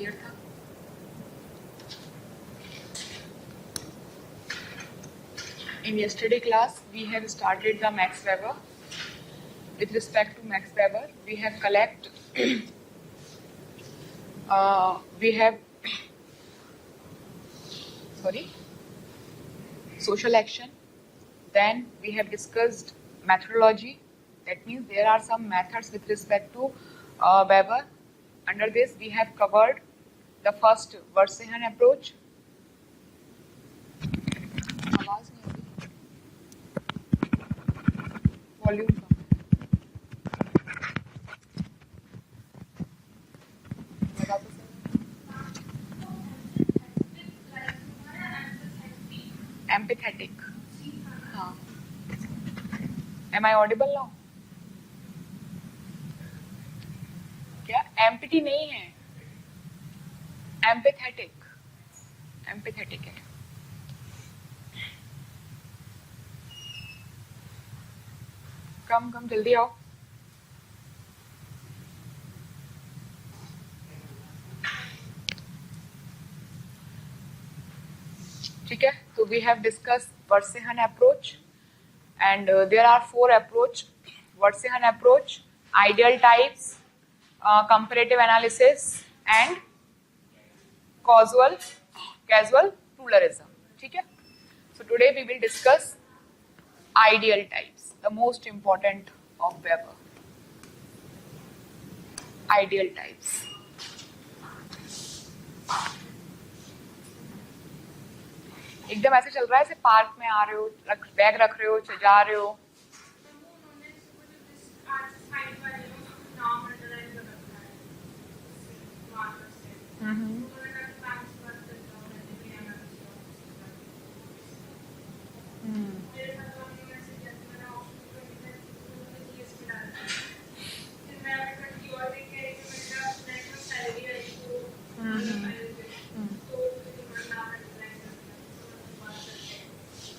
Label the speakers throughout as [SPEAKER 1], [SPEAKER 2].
[SPEAKER 1] Clear था? In yesterday class, we have started the Max Weber. With respect to Max Weber, we have social action. Then we have discussed methodology. That means there are some methods with respect to Weber. Under this, we have covered the first Verstehen approach. Volume. Empathetic. हाँ. Am I audible now? क्या? Empathy नहीं है. Empathetic. Empathetic है. कम जल्दी आओ. ठीक है, तो we have discussed Verstehen approach and there are 4 approach. Verstehen approach, ideal types, comparative analysis and causal pluralism. ठीक है, so today we will discuss ideal types, the most important of Weber. Ideal types. एकदम ऐसे चल रहा है, ऐसे park में आ रहे हो, बैग रख रहे हो, जा रहे हो.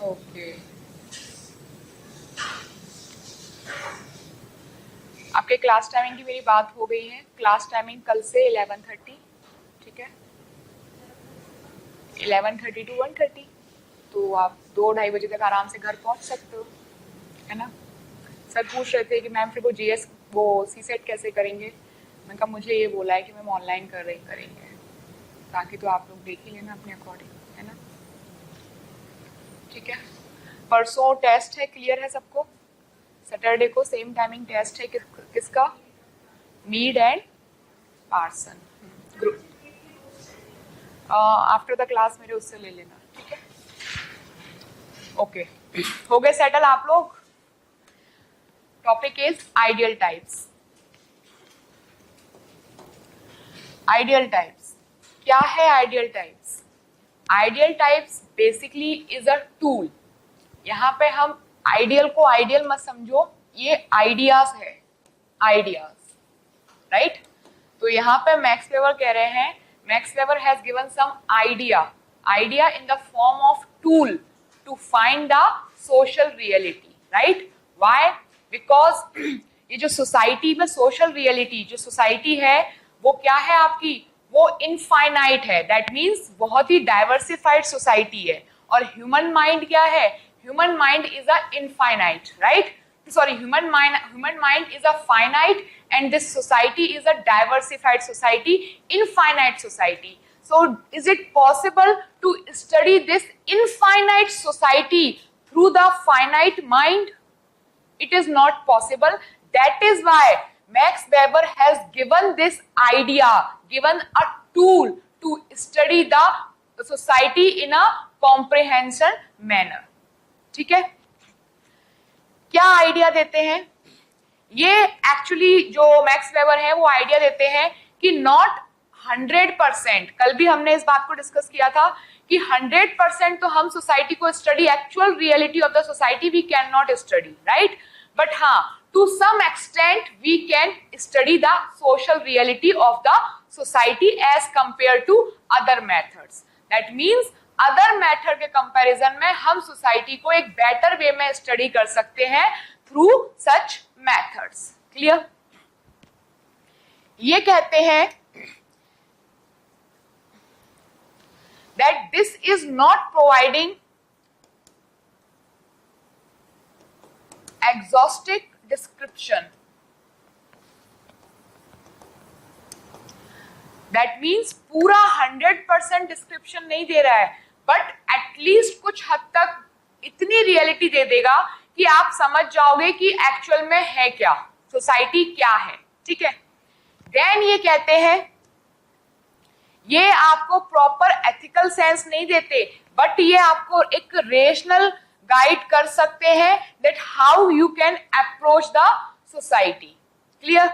[SPEAKER 1] ओके, आपके क्लास टाइमिंग की मेरी बात हो गई है. क्लास टाइमिंग कल से 11:30. ठीक है, 11:30 to 1:30. तो आप 2-2:30 बजे तक आराम से घर पहुंच सकते हो, है ना. सर पूछ रहे थे कि मैम फिर वो सीसेट कैसे करेंगे. मैंने कहा मुझे ये बोला है कि मैम ऑनलाइन करेंगे, ताकि तो आप लोग देख ही लेना अपने अकॉर्डिंग, है ना. ठीक है, परसों टेस्ट है, क्लियर है सबको. सैटरडे को सेम टाइमिंग टेस्ट है. किसका? Mead and Parson group. After the class मेरे उससे ले लेना. ठीक है, ओके. हो गए सेटल आप लोग. Topic is ideal types. Ideal types क्या है? Ideal types, ideal types basically is a tool. यहाँ पे हम आइडियल को आइडियल मत समझो, ये आइडियाज है, आइडियाज, राइट. तो यहाँ पे मैक्स वेबर कह रहे हैं, Max Weber has given some idea in the form of tool to find the social reality, right. Why? Because ये जो सोसाइटी में सोशल रियलिटी, जो सोसाइटी है वो क्या है आपकी? वो इनफाइनाइट है. दैट मीन्स बहुत ही डाइवर्सिफाइड सोसाइटी है. और ह्यूमन माइंड क्या है? Human mind is a infinite, right. Sorry, human mind is a finite and this society is a diversified society, infinite society. So is it possible to study this infinite society through the finite mind? It is not possible. That is why Max Weber has given this idea, given a tool to study the society in a comprehension manner. ठीक है, क्या idea देते हैं ये? Actually जो max weber है वो idea देते हैं कि नॉट 100%, कल भी हमने इस बात को डिस्कस किया था कि 100% तो हम सोसाइटी को study, actual reality of the society we can not study, right. But हाँ, to some extent we can study the social reality of the society as compare to other methods. That means other method के comparison में हम society को एक better way में study कर सकते हैं थ्रू सच मेथड्स. क्लियर? ये कहते हैं that this is not providing exhaustive description. That means पूरा 100% डिस्क्रिप्शन नहीं दे रहा है, बट एटलीस्ट कुछ हद तक इतनी रियलिटी दे देगा कि आप समझ जाओगे कि एक्चुअल में है क्या, सोसाइटी क्या है. ठीक है. देन ये कहते हैं, ये आपको प्रॉपर एथिकल सेंस नहीं देते, बट ये आपको एक रेशनल गाइड कर सकते हैं that how you can approach the society. Clear.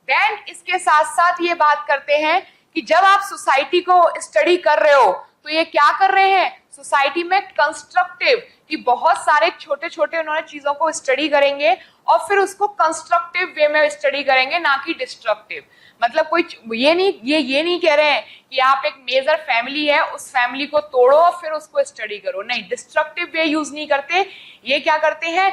[SPEAKER 1] Then इसके साथ साथ ये बात करते हैं कि जब आप सोसाइटी को स्टडी कर रहे हो तो ये क्या कर रहे हैं, सोसाइटी में कंस्ट्रक्टिव, कि बहुत सारे छोटे छोटे उन्होंने चीजों को स्टडी करेंगे और फिर उसको कंस्ट्रक्टिव वे में स्टडी करेंगे, ना कि डिस्ट्रक्टिव. मतलब कोई ये नहीं कह रहे हैं कि आप एक मेजर फैमिली है उस फैमिली को तोड़ो और फिर उसको स्टडी करो. नहीं, डिस्ट्रक्टिव वे यूज नहीं करते. ये क्या करते हैं,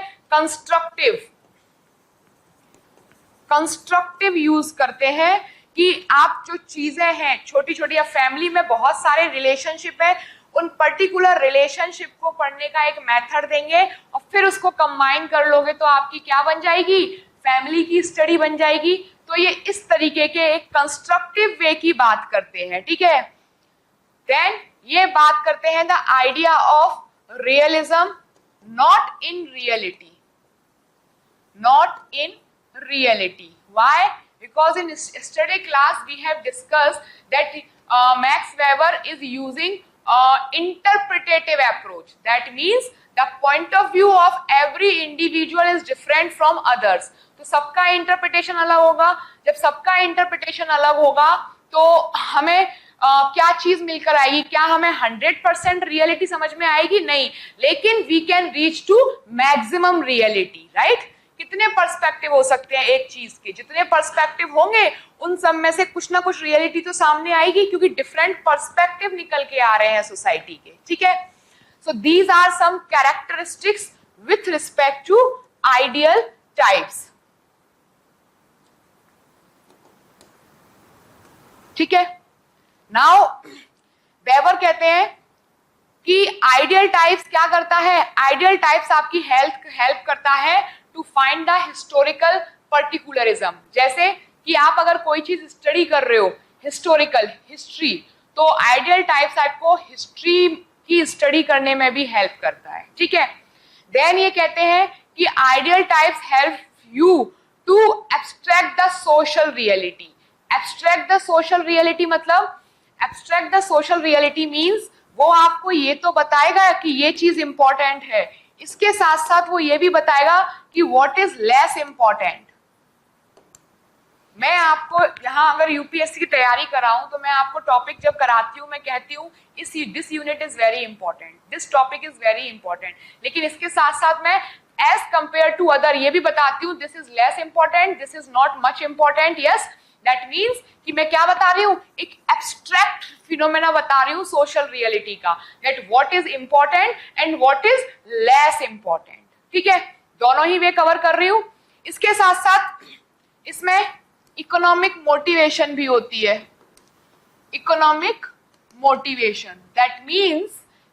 [SPEAKER 1] कंस्ट्रक्टिव यूज करते हैं कि आप जो चीजें हैं छोटी छोटी, या फैमिली में बहुत सारे रिलेशनशिप है, उन पर्टिकुलर रिलेशनशिप को पढ़ने का एक मेथड देंगे और फिर उसको कंबाइन कर लोगे तो आपकी क्या बन जाएगी, फैमिली की स्टडी बन जाएगी. तो ये इस तरीके के एक कंस्ट्रक्टिव वे की बात करते हैं. ठीक है. देन ये बात करते हैं the idea of realism, not in reality. Why? Because in yesterday class we have discussed that Max Weber is using interpretative approach. That means the point of view of every individual is different from others. तो सबका interpretation अलग होगा. जब सबका interpretation अलग होगा तो हमें क्या चीज मिलकर आएगी, क्या हमें 100% रियलिटी समझ में आएगी, नहीं, लेकिन we can reach to maximum reality. Right. कितने पर्सपेक्टिव हो सकते हैं एक चीज के, जितने पर्सपेक्टिव होंगे उन सब में से कुछ ना कुछ रियलिटी तो सामने आएगी, क्योंकि डिफरेंट पर्सपेक्टिव निकल के आ रहे हैं सोसाइटी के. ठीक है. So these are some characteristics with respect to ideal types. ठीक है. नाउ वेबर कहते हैं कि आइडियल टाइप्स क्या करता है, आइडियल टाइप्स आपकी हेल्प करता है टू फाइंड द हिस्टोरिकल पर्टिकुलरिज्म. जैसे कि आप अगर कोई चीज स्टडी कर रहे हो, हिस्ट्री, तो आइडियल टाइप्स आपको हिस्ट्री की स्टडी करने में भी हेल्प करता है. ठीक है. देन ये कहते हैं कि ideal types help you to abstract the social reality. Abstract the social reality मतलब, abstract the social reality means वो आपको ये तो बताएगा कि ये चीज इंपॉर्टेंट है, इसके साथ साथ वो ये भी बताएगा कि व्हाट इज लेस इंपॉर्टेंट. मैं आपको यहाँ अगर यूपीएससी की तैयारी कराऊं तो मैं आपको टॉपिक जब कराती हूँ मैं कहती हूँ this unit is very important, this topic is very important, लेकिन इसके साथ साथ मैं एज कंपेयर टू अदर ये भी बताती हूँ this is less important, this is not much important. Yes, that means कि मैं क्या बता रही हूँ, एक एब्स्ट्रैक्ट फिनोमेना बता रही हूँ सोशल रियलिटी का, that what is important and what is less important. ठीक है. दोनों ही वे कवर कर रही हूँ. इसके साथ साथ इसमें इकोनॉमिक मोटिवेशन भी होती है. इकोनॉमिक मोटिवेशन दैट मीन्स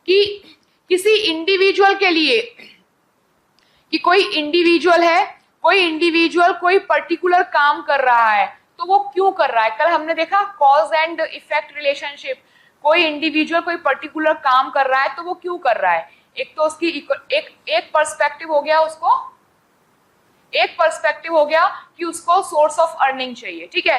[SPEAKER 1] कि किसी इंडिविजुअल के लिए, कि कोई इंडिविजुअल कोई पर्टिकुलर काम कर रहा है तो वो क्यों कर रहा है. कल हमने देखा कॉज एंड इफेक्ट रिलेशनशिप. कोई इंडिविजुअल कोई पर्टिकुलर काम कर रहा है तो वो क्यों कर रहा है. एक तो उसकी एक पर्सपेक्टिव हो गया, उसको एक पर्सपेक्टिव हो गया कि उसको सोर्स ऑफ अर्निंग चाहिए. ठीक है.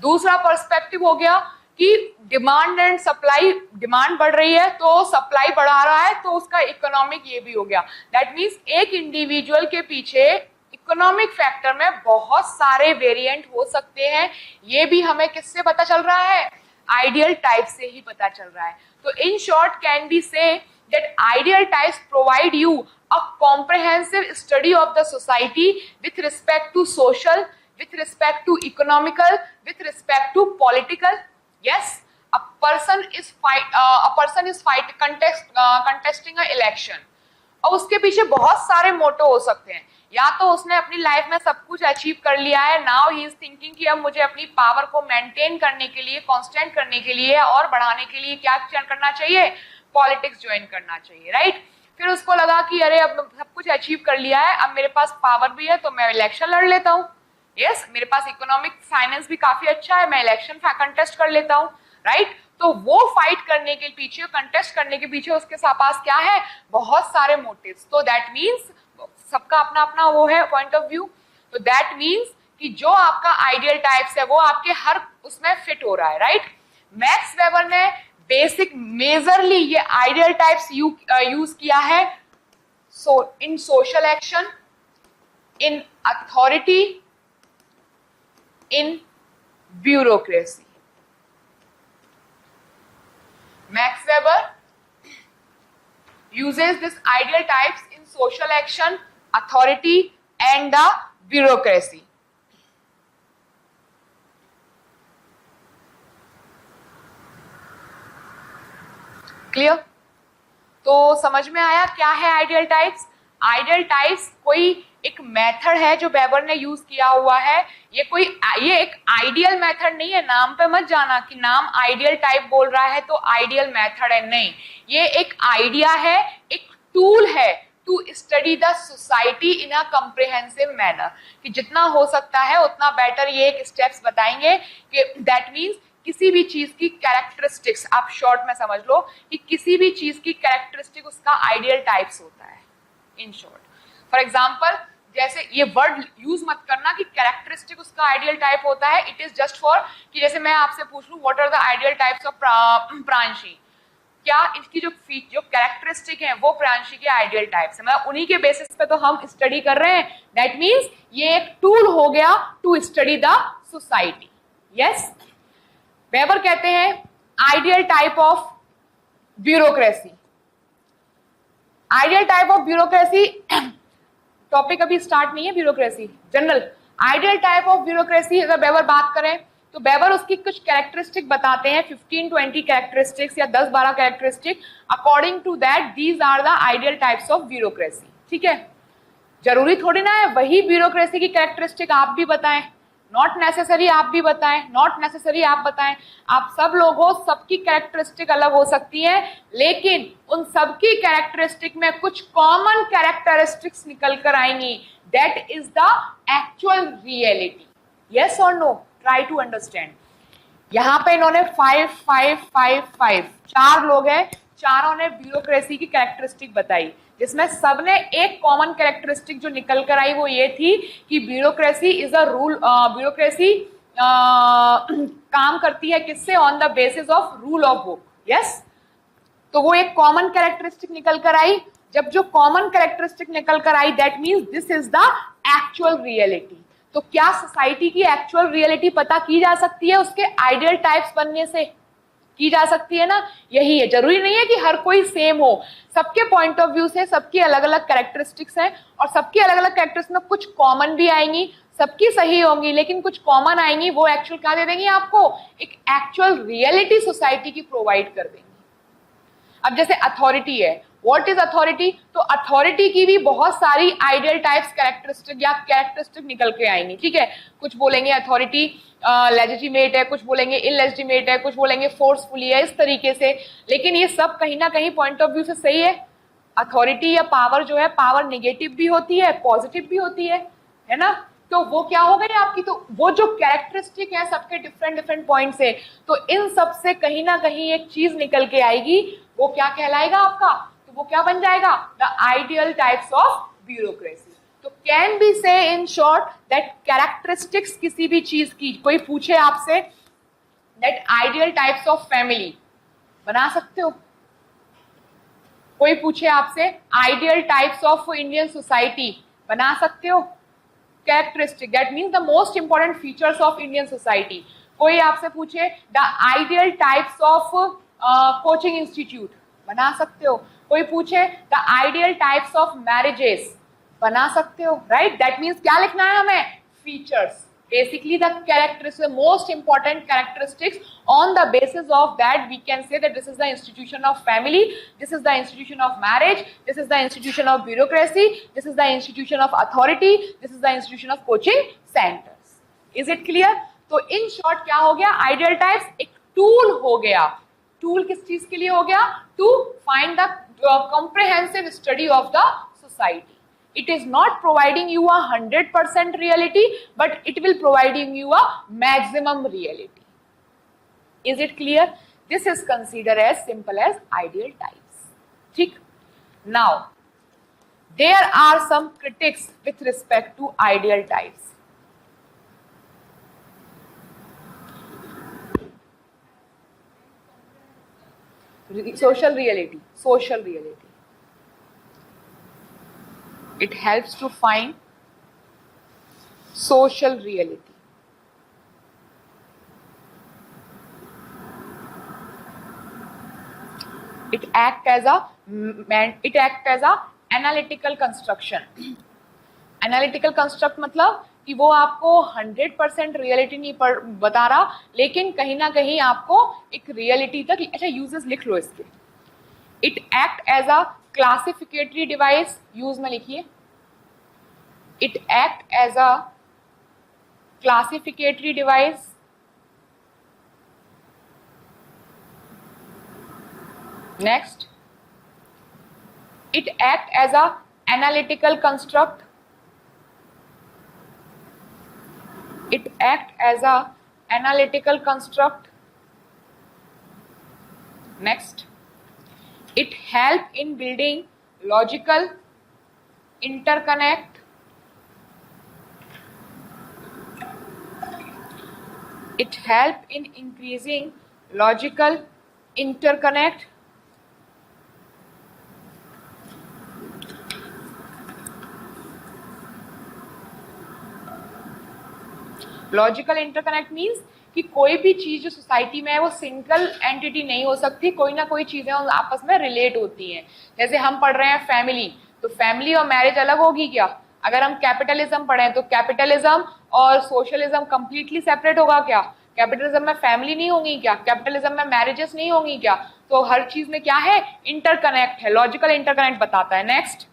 [SPEAKER 1] दूसरा पर्सपेक्टिव हो गया कि डिमांड एंड सप्लाई, डिमांड बढ़ रही है तो सप्लाई बढ़ा रहा है, तो उसका इकोनॉमिक ये भी हो गया. दैट मीन्स एक इंडिविजुअल के पीछे इकोनॉमिक फैक्टर में बहुत सारे वेरिएंट हो सकते हैं. ये भी हमें किससे पता चल रहा है, आइडियल टाइप से ही पता चल रहा है. तो in short can be say that ideal types provide you a comprehensive study of the society with respect to social, with respect to economical, with respect to political. Yes, a person is contesting a election और उसके पीछे बहुत सारे मोटो हो सकते हैं. या तो उसने अपनी लाइफ में सब कुछ अचीव कर लिया है, नाउ ही इज थिंकिंग कि अब मुझे अपनी पावर को मेंटेन करने के लिए, कांस्टेंट करने के लिए और बढ़ाने के लिए क्या करना चाहिए, पॉलिटिक्स ज्वाइन करना चाहिए, राइट। फिर उसको लगा कि अरे अब सब कुछ अचीव कर लिया है, अब मेरे पास पावर भी है तो मैं इलेक्शन लड़ लेता हूँ, यस मेरे पास इकोनॉमिक फाइनेंस भी काफी अच्छा है, मैं इलेक्शन कंटेस्ट कर लेता हूँ, राइट। तो वो फाइट करने के पीछे, कंटेस्ट करने के पीछे उसके पास क्या है, बहुत सारे मोटिव्स। तो दैट मीन्स सबका अपना अपना वो है पॉइंट ऑफ व्यू। तो दैट मीन्स कि जो आपका आइडियल टाइप्स है वो आपके हर उसमें फिट हो रहा है, राइट। मैक्स वेबर ने बेसिक मेजरली ये आइडियल टाइप्स यूज किया है in social action, in authority, in bureaucracy. Max Weber uses this ideal types in social action, authority and the bureaucracy. Clear? तो समझ में आया क्या है आइडियल टाइप्स। आइडियल टाइप्स कोई एक मेथड है जो वेबर ने यूज किया हुआ है। ये एक आइडियल मेथड नहीं है, नाम पे मत जाना कि नाम आइडियल टाइप बोल रहा है तो आइडियल मेथड है, नहीं, ये एक आइडिया है, एक टूल है to study the society in a comprehensive manner, कि जितना हो सकता है उतना बेटर ये एक स्टेप्स बताएंगे कि दैट मीन्स किसी भी चीज की कैरेक्टरिस्टिक्स, आप शॉर्ट में समझ लो कि किसी भी चीज की कैरेक्टरिस्टिक उसका आइडियल टाइप्स होता है इन शॉर्ट। फॉर एग्जाम्पल जैसे ये वर्ड यूज मत करना कि कैरेक्टरिस्टिक उसका आइडियल टाइप होता है, इट इज जस्ट फॉर कि जैसे मैं आपसे पूछ लूं what are the ideal types of Pranshi, क्या इसकी जो कैरेक्टरिस्टिक है वो प्रांशी के आइडियल टाइप्स है, मतलब उन्हीं के बेसिस पे तो हम स्टडी कर रहे हैं। दैट मीन्स ये एक टूल हो गया to study the society. Yes, Weber कहते हैं ideal type of bureaucracy. Ideal type of bureaucracy topic अभी स्टार्ट नहीं है, bureaucracy general. Ideal type of bureaucracy अगर वेबर बात करें तो वेबर उसकी कुछ कैरेक्टरिस्टिक बताते हैं, 15-20 कैरेक्टरिस्टिक्स या 10-12 characteristic. According to that these are the ideal types of bureaucracy. ठीक है, जरूरी थोड़ी ना है वही ब्यूरोक्रेसी की कैरेक्टरिस्टिक आप भी बताएं, नॉट नेसेसरी आप भी बताएं, नॉट नेसेसरी आप बताएं, आप सब लोग हो, सबकी कैरेक्टरिस्टिक अलग हो सकती है, लेकिन उन सबकी कैरेक्टरिस्टिक में कुछ कॉमन कैरेक्टरिस्टिक्स निकल कर आएंगी। That is the actual reality. Yes और नो, ट्राई टू अंडरस्टैंड। यहां पे इन्होंने 5 4 लोग हैं, चारों ने ब्यूरोक्रेसी की कैरेक्टरिस्टिक बताई, जिसमें सबने एक कॉमन कैरेक्टरिस्टिक जो निकल कर आई वो ये थी कि bureaucracy is a rule, bureaucracy काम करती है किससे, on the basis of rule of book. Yes, तो वो एक कॉमन कैरेक्टरिस्टिक निकल कर आई। जब जो कॉमन कैरेक्टरिस्टिक निकल कर आई that means this is the actual reality. तो क्या सोसाइटी की एक्चुअल रियलिटी पता की जा सकती है उसके आइडियल टाइप्स बनने से? की जा सकती है ना। यही है, जरूरी नहीं है कि हर कोई सेम हो, सबके पॉइंट ऑफ व्यू से सबकी अलग अलग कैरेक्टरिस्टिक्स हैं और सबकी अलग अलग कैरेक्टरिस्टिक्स में कुछ कॉमन भी आएंगी, सबकी सही होंगी, लेकिन कुछ कॉमन आएंगी, वो एक्चुअल क्या दे देंगी आपको, एक एक्चुअल रियलिटी सोसाइटी की प्रोवाइड कर देंगी। अब जैसे अथॉरिटी है, व्हाट इज अथॉरिटी, तो अथॉरिटी की भी बहुत सारी आइडियल टाइप्स कैरेक्टरिस्टिक या कैरेक्टरिस्टिक निकल के आएंगी। ठीक है, कुछ बोलेंगे अथॉरिटी लेजिटिमेट है, कुछ बोलेंगे इलेजिटिमेट है, कुछ बोलेंगे फोर्सफुली है, इस तरीके से। लेकिन ये सब कहीं ना कहीं पॉइंट ऑफ व्यू से सही है। अथॉरिटी या पावर जो है, पावर नेगेटिव भी होती है, पॉजिटिव भी होती है ना। तो वो क्या हो गई आपकी, तो वो जो कैरेक्टरिस्टिक है सबके डिफरेंट डिफरेंट पॉइंट से, तो इन सब से कहीं ना कहीं एक चीज निकल के आएगी, वो क्या कहलाएगा आपका, तो वो क्या बन जाएगा, the ideal types of bureaucracy. तो कैन बी से इन शॉर्ट दैट कैरेक्टरिस्टिक्स किसी भी चीज की, कोई पूछे आपसे that ideal types of family बना सकते हो, कोई पूछे आपसे ideal types of Indian society बना सकते हो, characteristic that means the most important features of Indian society. कोई आपसे पूछे the ideal types of coaching institute बना सकते हो, कोई पूछे the ideal types of marriages बना सकते हो, राइट। दैट मीन्स क्या लिखना है हमें, features, basically the characteristics, most important characteristics, on the basis of that we can say that this is the institution of family, this is the institution of marriage, this is the institution of bureaucracy, this is the institution of authority, this is the institution of coaching centers. Is it clear? तो in short क्या हो गया, ideal types एक tool हो गया. Tool किस चीज के लिए हो गया, to find the comprehensive study of the society. It is not providing you a 100% reality, but it will providing you a maximum reality. Is it clear? This is considered as simple as ideal types. ठीक? Now, there are some critics with respect to ideal types. Social reality. It helps to find social reality. It acts as a analytical construction. Analytical construct मतलब कि वो आपको 100% reality नहीं बता रहा, लेकिन कहीं ना कहीं आपको एक रियलिटी तक, अच्छा यूजेस लिख लो इसके. It act as a classificatory device, use में लिखिए. It act as a classificatory device. Next, it act as a analytical construct. It acts as a analytical construct. Next, it help in building logical interconnect. It help in increasing logical interconnect. Logical interconnect means कि कोई भी चीज जो society में है वो single entity नहीं हो सकती, कोई ना कोई चीजें आपस में रिलेट होती हैं. जैसे हम पढ़ रहे हैं फैमिली, तो फैमिली और मैरिज अलग होगी क्या? अगर हम कैपिटलिज्म पढ़ें तो कैपिटलिज्म और सोशलिज्म कंप्लीटली सेपरेट होगा क्या? कैपिटलिज्म में फैमिली नहीं होगी क्या? कैपिटलिज्म में मैरिजेस नहीं होंगी क्या? तो हर चीज में क्या है, इंटरकनेक्ट है, लॉजिकल इंटरकनेक्ट बताता है. Next,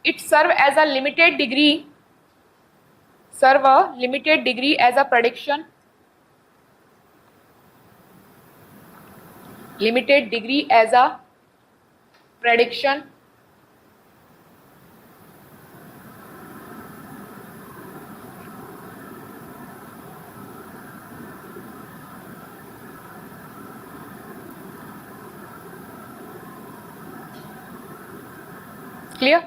[SPEAKER 1] it serve as a limited degree, serve a limited degree as a prediction. Limited degree as a prediction. Clear?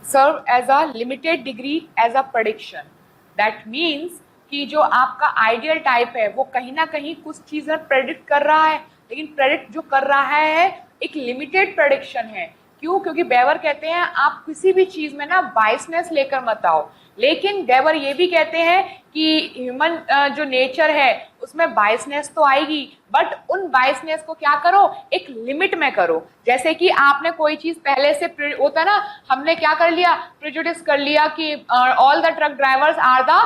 [SPEAKER 1] Serve as a limited degree as a prediction. That means कि जो आपका ideal type है वो कहीं ना कहीं कुछ चीजें प्रेडिक्ट कर रहा है, लेकिन प्रेडिक्ट जो कर रहा है एक लिमिटेड प्रेडिक्शन है. क्यों? क्योंकि बेवर कहते हैं आप किसी भी चीज में ना बायसनेस लेकर मत आओ. लेकिन बेवर ये भी कहते हैं कि ह्यूमन जो नेचर है उसमें बायसनेस तो आएगी, बट उन बायसनेस को क्या करो, एक लिमिट में करो. जैसे कि आपने कोई चीज पहले से होता है ना, हमने क्या कर लिया, प्रेजुडिस कर लिया कि all the truck drivers are the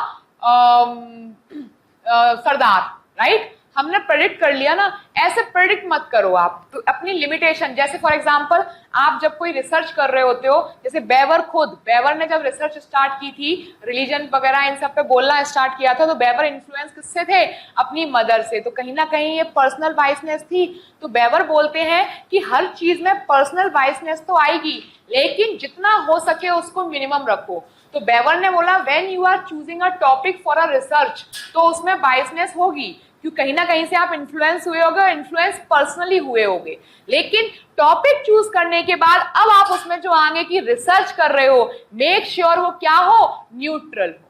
[SPEAKER 1] Sardar, right? हमने प्रेडिक्ट कर लिया ना. ऐसे प्रेडिक्ट मत करो आप, तो अपनी लिमिटेशन. जैसे फॉर एग्जांपल आप जब कोई रिसर्च कर रहे होते हो, जैसे बेवर ने जब रिसर्च स्टार्ट की थी, रिलीजन वगैरह इन सब पे बोलना स्टार्ट किया था, तो बेवर इन्फ्लुएंस किससे थे? अपनी मदर से. तो कहीं ना कहीं ये पर्सनल बायसनेस थी. तो बेवर बोलते हैं कि हर चीज में पर्सनल बायसनेस तो आएगी, लेकिन जितना हो सके उसको मिनिमम रखो. तो बेवर ने बोला when you are choosing a topic for a research, तो उसमें बायसनेस होगी, क्योंकि कहीं ना कहीं से आप इन्फ्लुएंस हुए होगे, इंफ्लुएंस पर्सनली हुए होगे. लेकिन टॉपिक चूज करने के बाद अब आप उसमें जो आगे की रिसर्च कर रहे हो, मेक श्योर वो क्या हो, न्यूट्रल हो.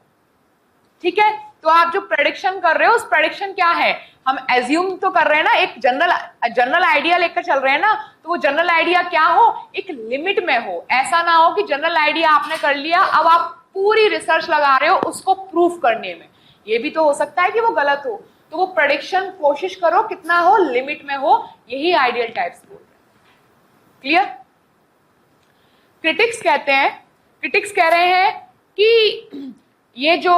[SPEAKER 1] ठीक है? तो आप जो प्रेडिक्शन कर रहे हो, उस प्रेडिक्शन क्या है, हम एज्यूम तो कर रहे हैं ना, एक जनरल आइडिया लेकर चल रहे हैं ना, तो वो जनरल आइडिया क्या हो, एक लिमिट में हो. ऐसा ना हो कि जनरल आइडिया आपने कर लिया, अब आप पूरी रिसर्च लगा रहे हो उसको प्रूफ करने में. ये भी तो हो सकता है कि वो गलत हो. तो वो प्रेडिक्शन कोशिश करो कितना हो, लिमिट में हो. यही आइडियल टाइप्स बोल रहे हैं. क्लियर? क्रिटिक्स कहते हैं, क्रिटिक्स कह रहे हैं कि ये जो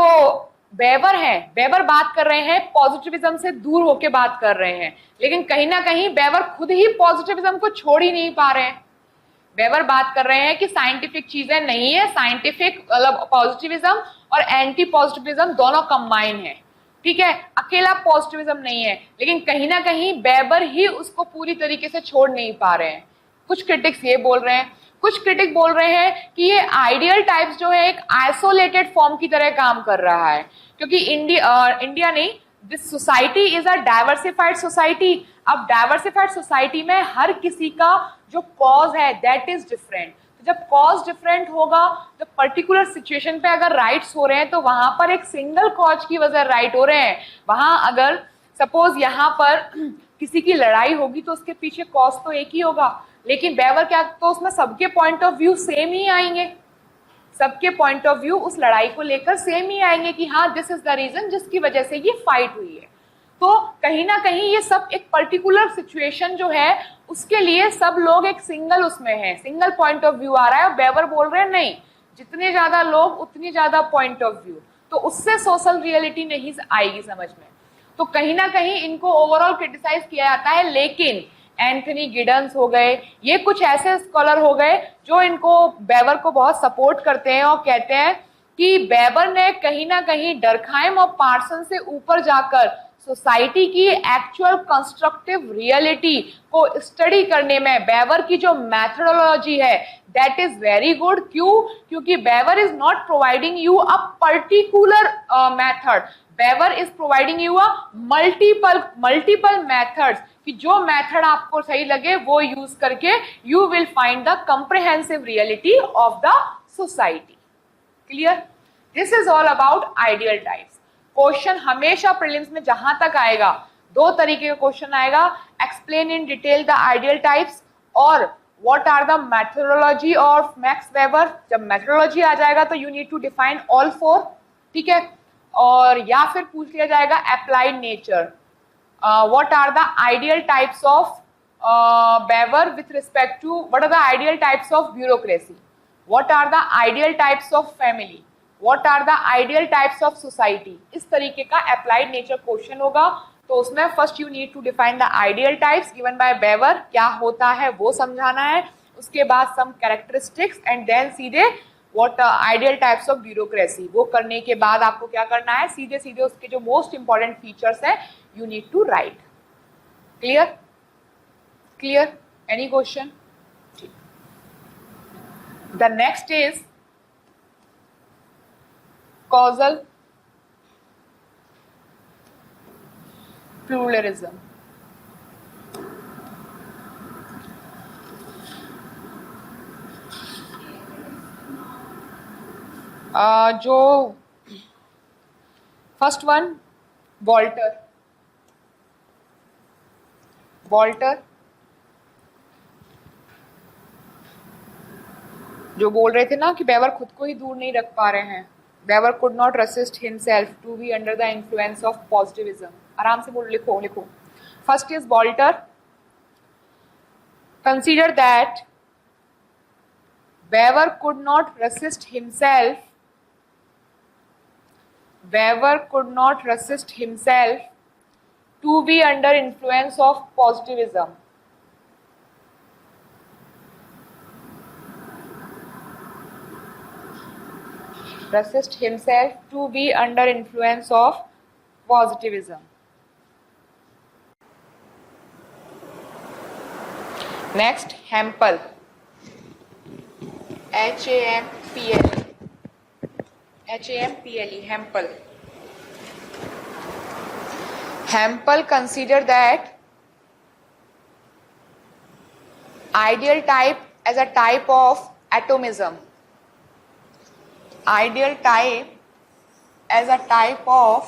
[SPEAKER 1] वेबर है, वेबर बात कर रहे हैं पॉजिटिविज्म से दूर होके बात कर रहे हैं, लेकिन कहीं ना कहीं वेबर खुद ही पॉजिटिविज्म को छोड़ ही नहीं पा रहे हैं। वेबर बात कर रहे हैं कि साइंटिफिक चीजें नहीं है, साइंटिफिक मतलब पॉजिटिविज्म और एंटी पॉजिटिविज्म दोनों कंबाइन है, ठीक है, अकेला पॉजिटिविज्म नहीं है, लेकिन कहीं ना कहीं वेबर ही उसको पूरी तरीके से छोड़ नहीं पा रहे हैं। कुछ क्रिटिक्स ये बोल रहे हैं, कुछ क्रिटिक बोल रहे हैं कि ये आइडियल टाइप्स जो है एक आइसोलेटेड फॉर्म की तरह काम कर रहा है, क्योंकि इंडिया नहीं, this society is a diversified society. अब डाइवर्सिफाइड सोसाइटी में हर किसी का जो कॉज है दैट इज डिफरेंट। जब कॉज डिफरेंट होगा, जब पर्टिकुलर सिचुएशन पे अगर राइट्स हो रहे हैं तो वहां पर एक सिंगल कॉज की वजह राइट हो रहे हैं। वहां अगर सपोज यहाँ पर किसी की लड़ाई होगी तो उसके पीछे कॉज तो एक ही होगा, लेकिन वेबर क्या, तो उसमें सबके पॉइंट ऑफ व्यू सेम ही आएंगे, सबके पॉइंट ऑफ व्यू उस लड़ाई को लेकर सेम ही आएंगे कि हाँ दिस इज द रीजन जिसकी वजह से ये फाइट हुई है। तो कहीं ना कहीं ये सब एक पर्टिकुलर सिचुएशन जो है उसके लिए सब लोग एक सिंगल उसमें है, सिंगल पॉइंट ऑफ व्यू आ रहा है, और वेबर बोल रहे हैं नहीं, जितने ज्यादा लोग उतनी ज्यादा पॉइंट ऑफ व्यू, तो उससे सोशल रियलिटी नहीं आएगी समझ में। तो कहीं ना कहीं इनको ओवरऑल क्रिटिसाइज किया जाता है, लेकिन एंथनी गिडन्स हो गए, ये कुछ ऐसे स्कॉलर हो गए जो इनको वेबर को बहुत सपोर्ट करते हैं और कहते हैं कि वेबर ने कहीं ना कहीं डर्कहाइम और पार्सन से ऊपर जाकर सोसाइटी की एक्चुअल कंस्ट्रक्टिव रियलिटी को स्टडी करने में वेबर की जो मैथडोलॉजी है दैट इज वेरी गुड। क्यों? क्योंकि Weber is not providing you a particular method, Weber is providing you a multiple methods, कि जो मेथड आपको सही लगे वो यूज करके you will find the comprehensive reality of the society. Clear? This is all about ideal types. Question हमेशा prelims में जहां तक आएगा दो तरीके का क्वेश्चन आएगा, explain in detail the ideal types और what are the methodology of Max weber. जब मेथडोलॉजी आ जाएगा तो you need to define all four, ठीक है, और या फिर पूछ लिया जाएगा applied nature, what are the ideal types of Weber with respect to what are the ideal types of bureaucracy, what are the ideal types of family, what are the ideal types of society। इस तरीके का applied nature question होगा। तो उसमें first you need to define the ideal types given by Weber, क्या होता है वो समझाना है, उसके बाद some characteristics and then सीधे what ideal types of bureaucracy, वो करने के बाद आपको क्या करना है, सीधे सीधे उसके जो most important features है you need to write। clear? clear? any question? the next is causal pluralism। जो फर्स्ट वन वॉल्टर जो बोल रहे थे ना कि वेबर खुद को ही दूर नहीं रख पा रहे हैं, Weber could not resist himself to be under the influence of positivism. आराम से बोल, लिखो लिखो। First is Walter, consider that Weber could not resist himself, Weber could not resist himself to be under influence of positivism। resist himself to be under influence of positivism। next Hampel, Hampel, Hampel। Hampel considered that ideal type as a type of atomism, ideal type as a type of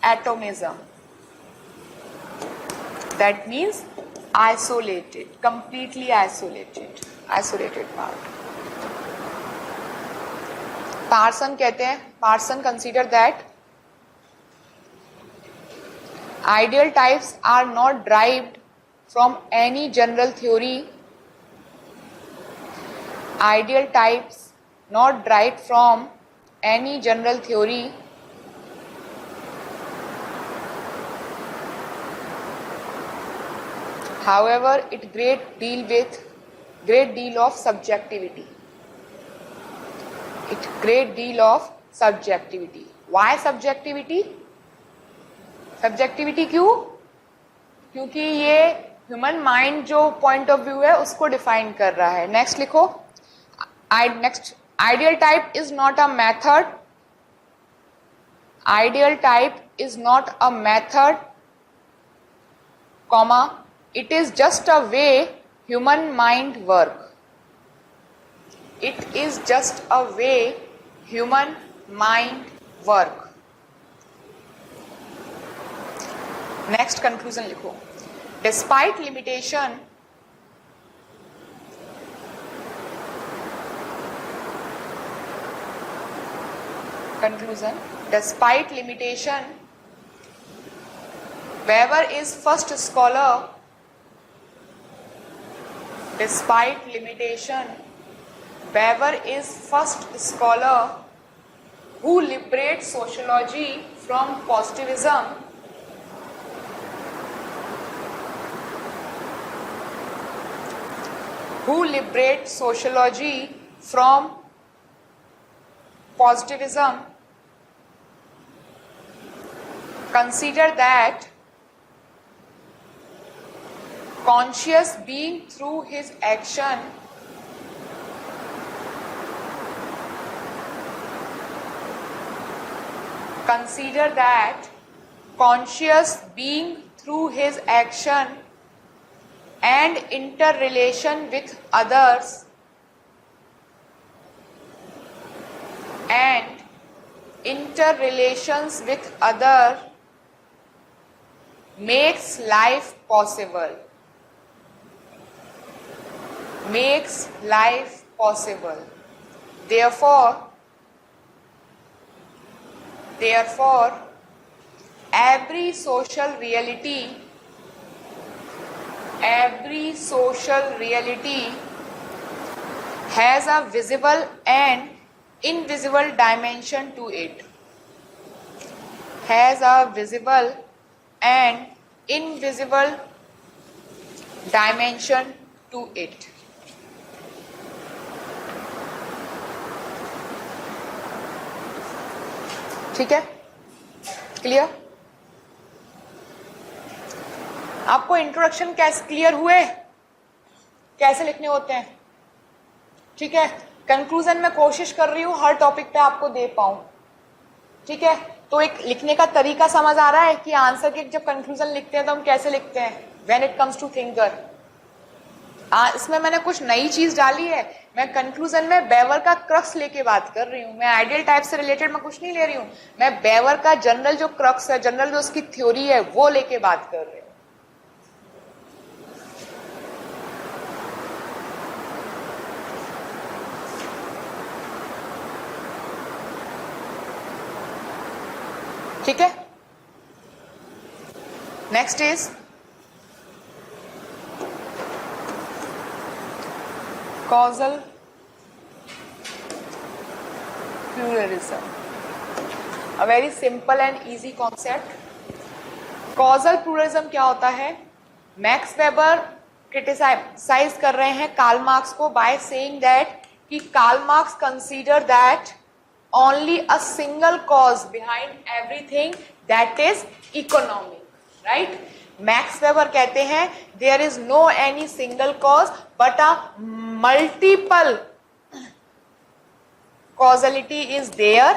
[SPEAKER 1] atomism, that means isolated, completely isolated part। Parson कहते हैं, Parson consider that ideal types are not derived from any general theory, ideal types not derived from any general theory however it great deal of subjectivity. It great deal of subjectivity. Why subjectivity? Subjectivity क्यों? क्योंकि ये human mind जो point of view है उसको define कर रहा है. Next लिखो. Next, ideal type is not a method. Ideal type is not a method, comma, it is just a way human mind work. It is just a way human mind work. Next conclusion लिखो. Despite limitation, conclusion, despite limitation, Weber is first scholar. Despite limitation, Weber is first scholar who liberates sociology from positivism. Who liberates sociology from positivism. Consider that conscious being through his action consider that conscious being through his action and interrelation with others and interrelations with other makes life possible. Makes life possible. Therefore, every social reality has a visible and invisible dimension to it. Has a visible and invisible dimension to it. ठीक है, clear? आपको introduction कैसे clear हुए, कैसे लिखने होते हैं? ठीक है, कंक्लूजन में कोशिश कर रही हूं हर टॉपिक पे आपको दे पाऊं. ठीक है, तो एक लिखने का तरीका समझ आ रहा है कि आंसर के जब कंक्लूजन लिखते हैं तो हम कैसे लिखते हैं when it comes to thinker. इसमें मैंने कुछ नई चीज डाली है. मैं कंक्लूजन में बेवर का क्रक्स लेके बात कर रही हूँ. मैं आइडियल टाइप से रिलेटेड मैं कुछ नहीं ले रही हूँ. मैं बेवर का जनरल जो क्रक्स है, जनरल जो उसकी थ्योरी है, वो लेके बात कर रही हूँ. ठीक है, next is causal pluralism. A very simple and easy concept. Causal pluralism क्या होता है? मैक्स वेबर क्रिटिसाइज कर रहे हैं कार्ल मार्क्स को बाय सेइंग दैट कि Karl Marx consider that only a single cause behind everything, that is economic, right? Max weber कहते हैं there is no any single cause but a multiple causality is there.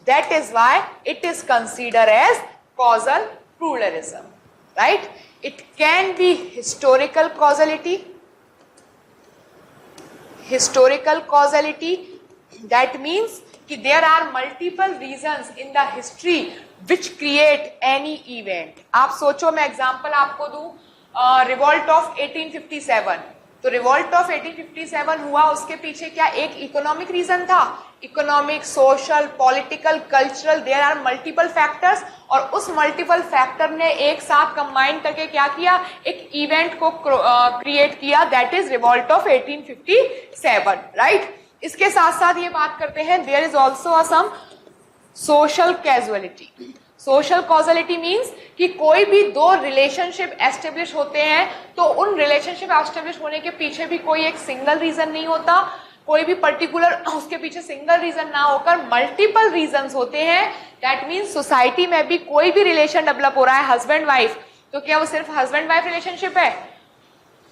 [SPEAKER 1] That is why it is considered as causal pluralism, right? It can be historical causality. Historical causality, that means कि there are multiple reasons in the history which create any event. आप सोचो, मैं example आपको दूं, revolt of 1857. तो revolt of 1857 हुआ, उसके पीछे क्या एक इकोनॉमिक रीजन था? Economic, social, political, cultural, there are multiple factors. और उस मल्टीपल फैक्टर ने एक साथ कंबाइन करके क्या किया? एक इवेंट को क्रिएट किया, that is revolt of 1857, right? इसके साथ साथ ये बात करते हैं, there is also some social causality. Social causality means कि कोई भी दो रिलेशनशिप एस्टेब्लिश होते हैं तो उन रिलेशनशिप एस्टेब्लिश होने के पीछे भी कोई एक सिंगल रीजन नहीं होता, कोई भी पर्टिकुलर उसके पीछे सिंगल रीजन ना होकर मल्टीपल रीजंस होते हैं। दैट मीन्स सोसाइटी में भी कोई भी रिलेशन डेवलप हो रहा है हस्बैंड वाइफ, तो क्या वो सिर्फ हस्बैंड वाइफ रिलेशनशिप है?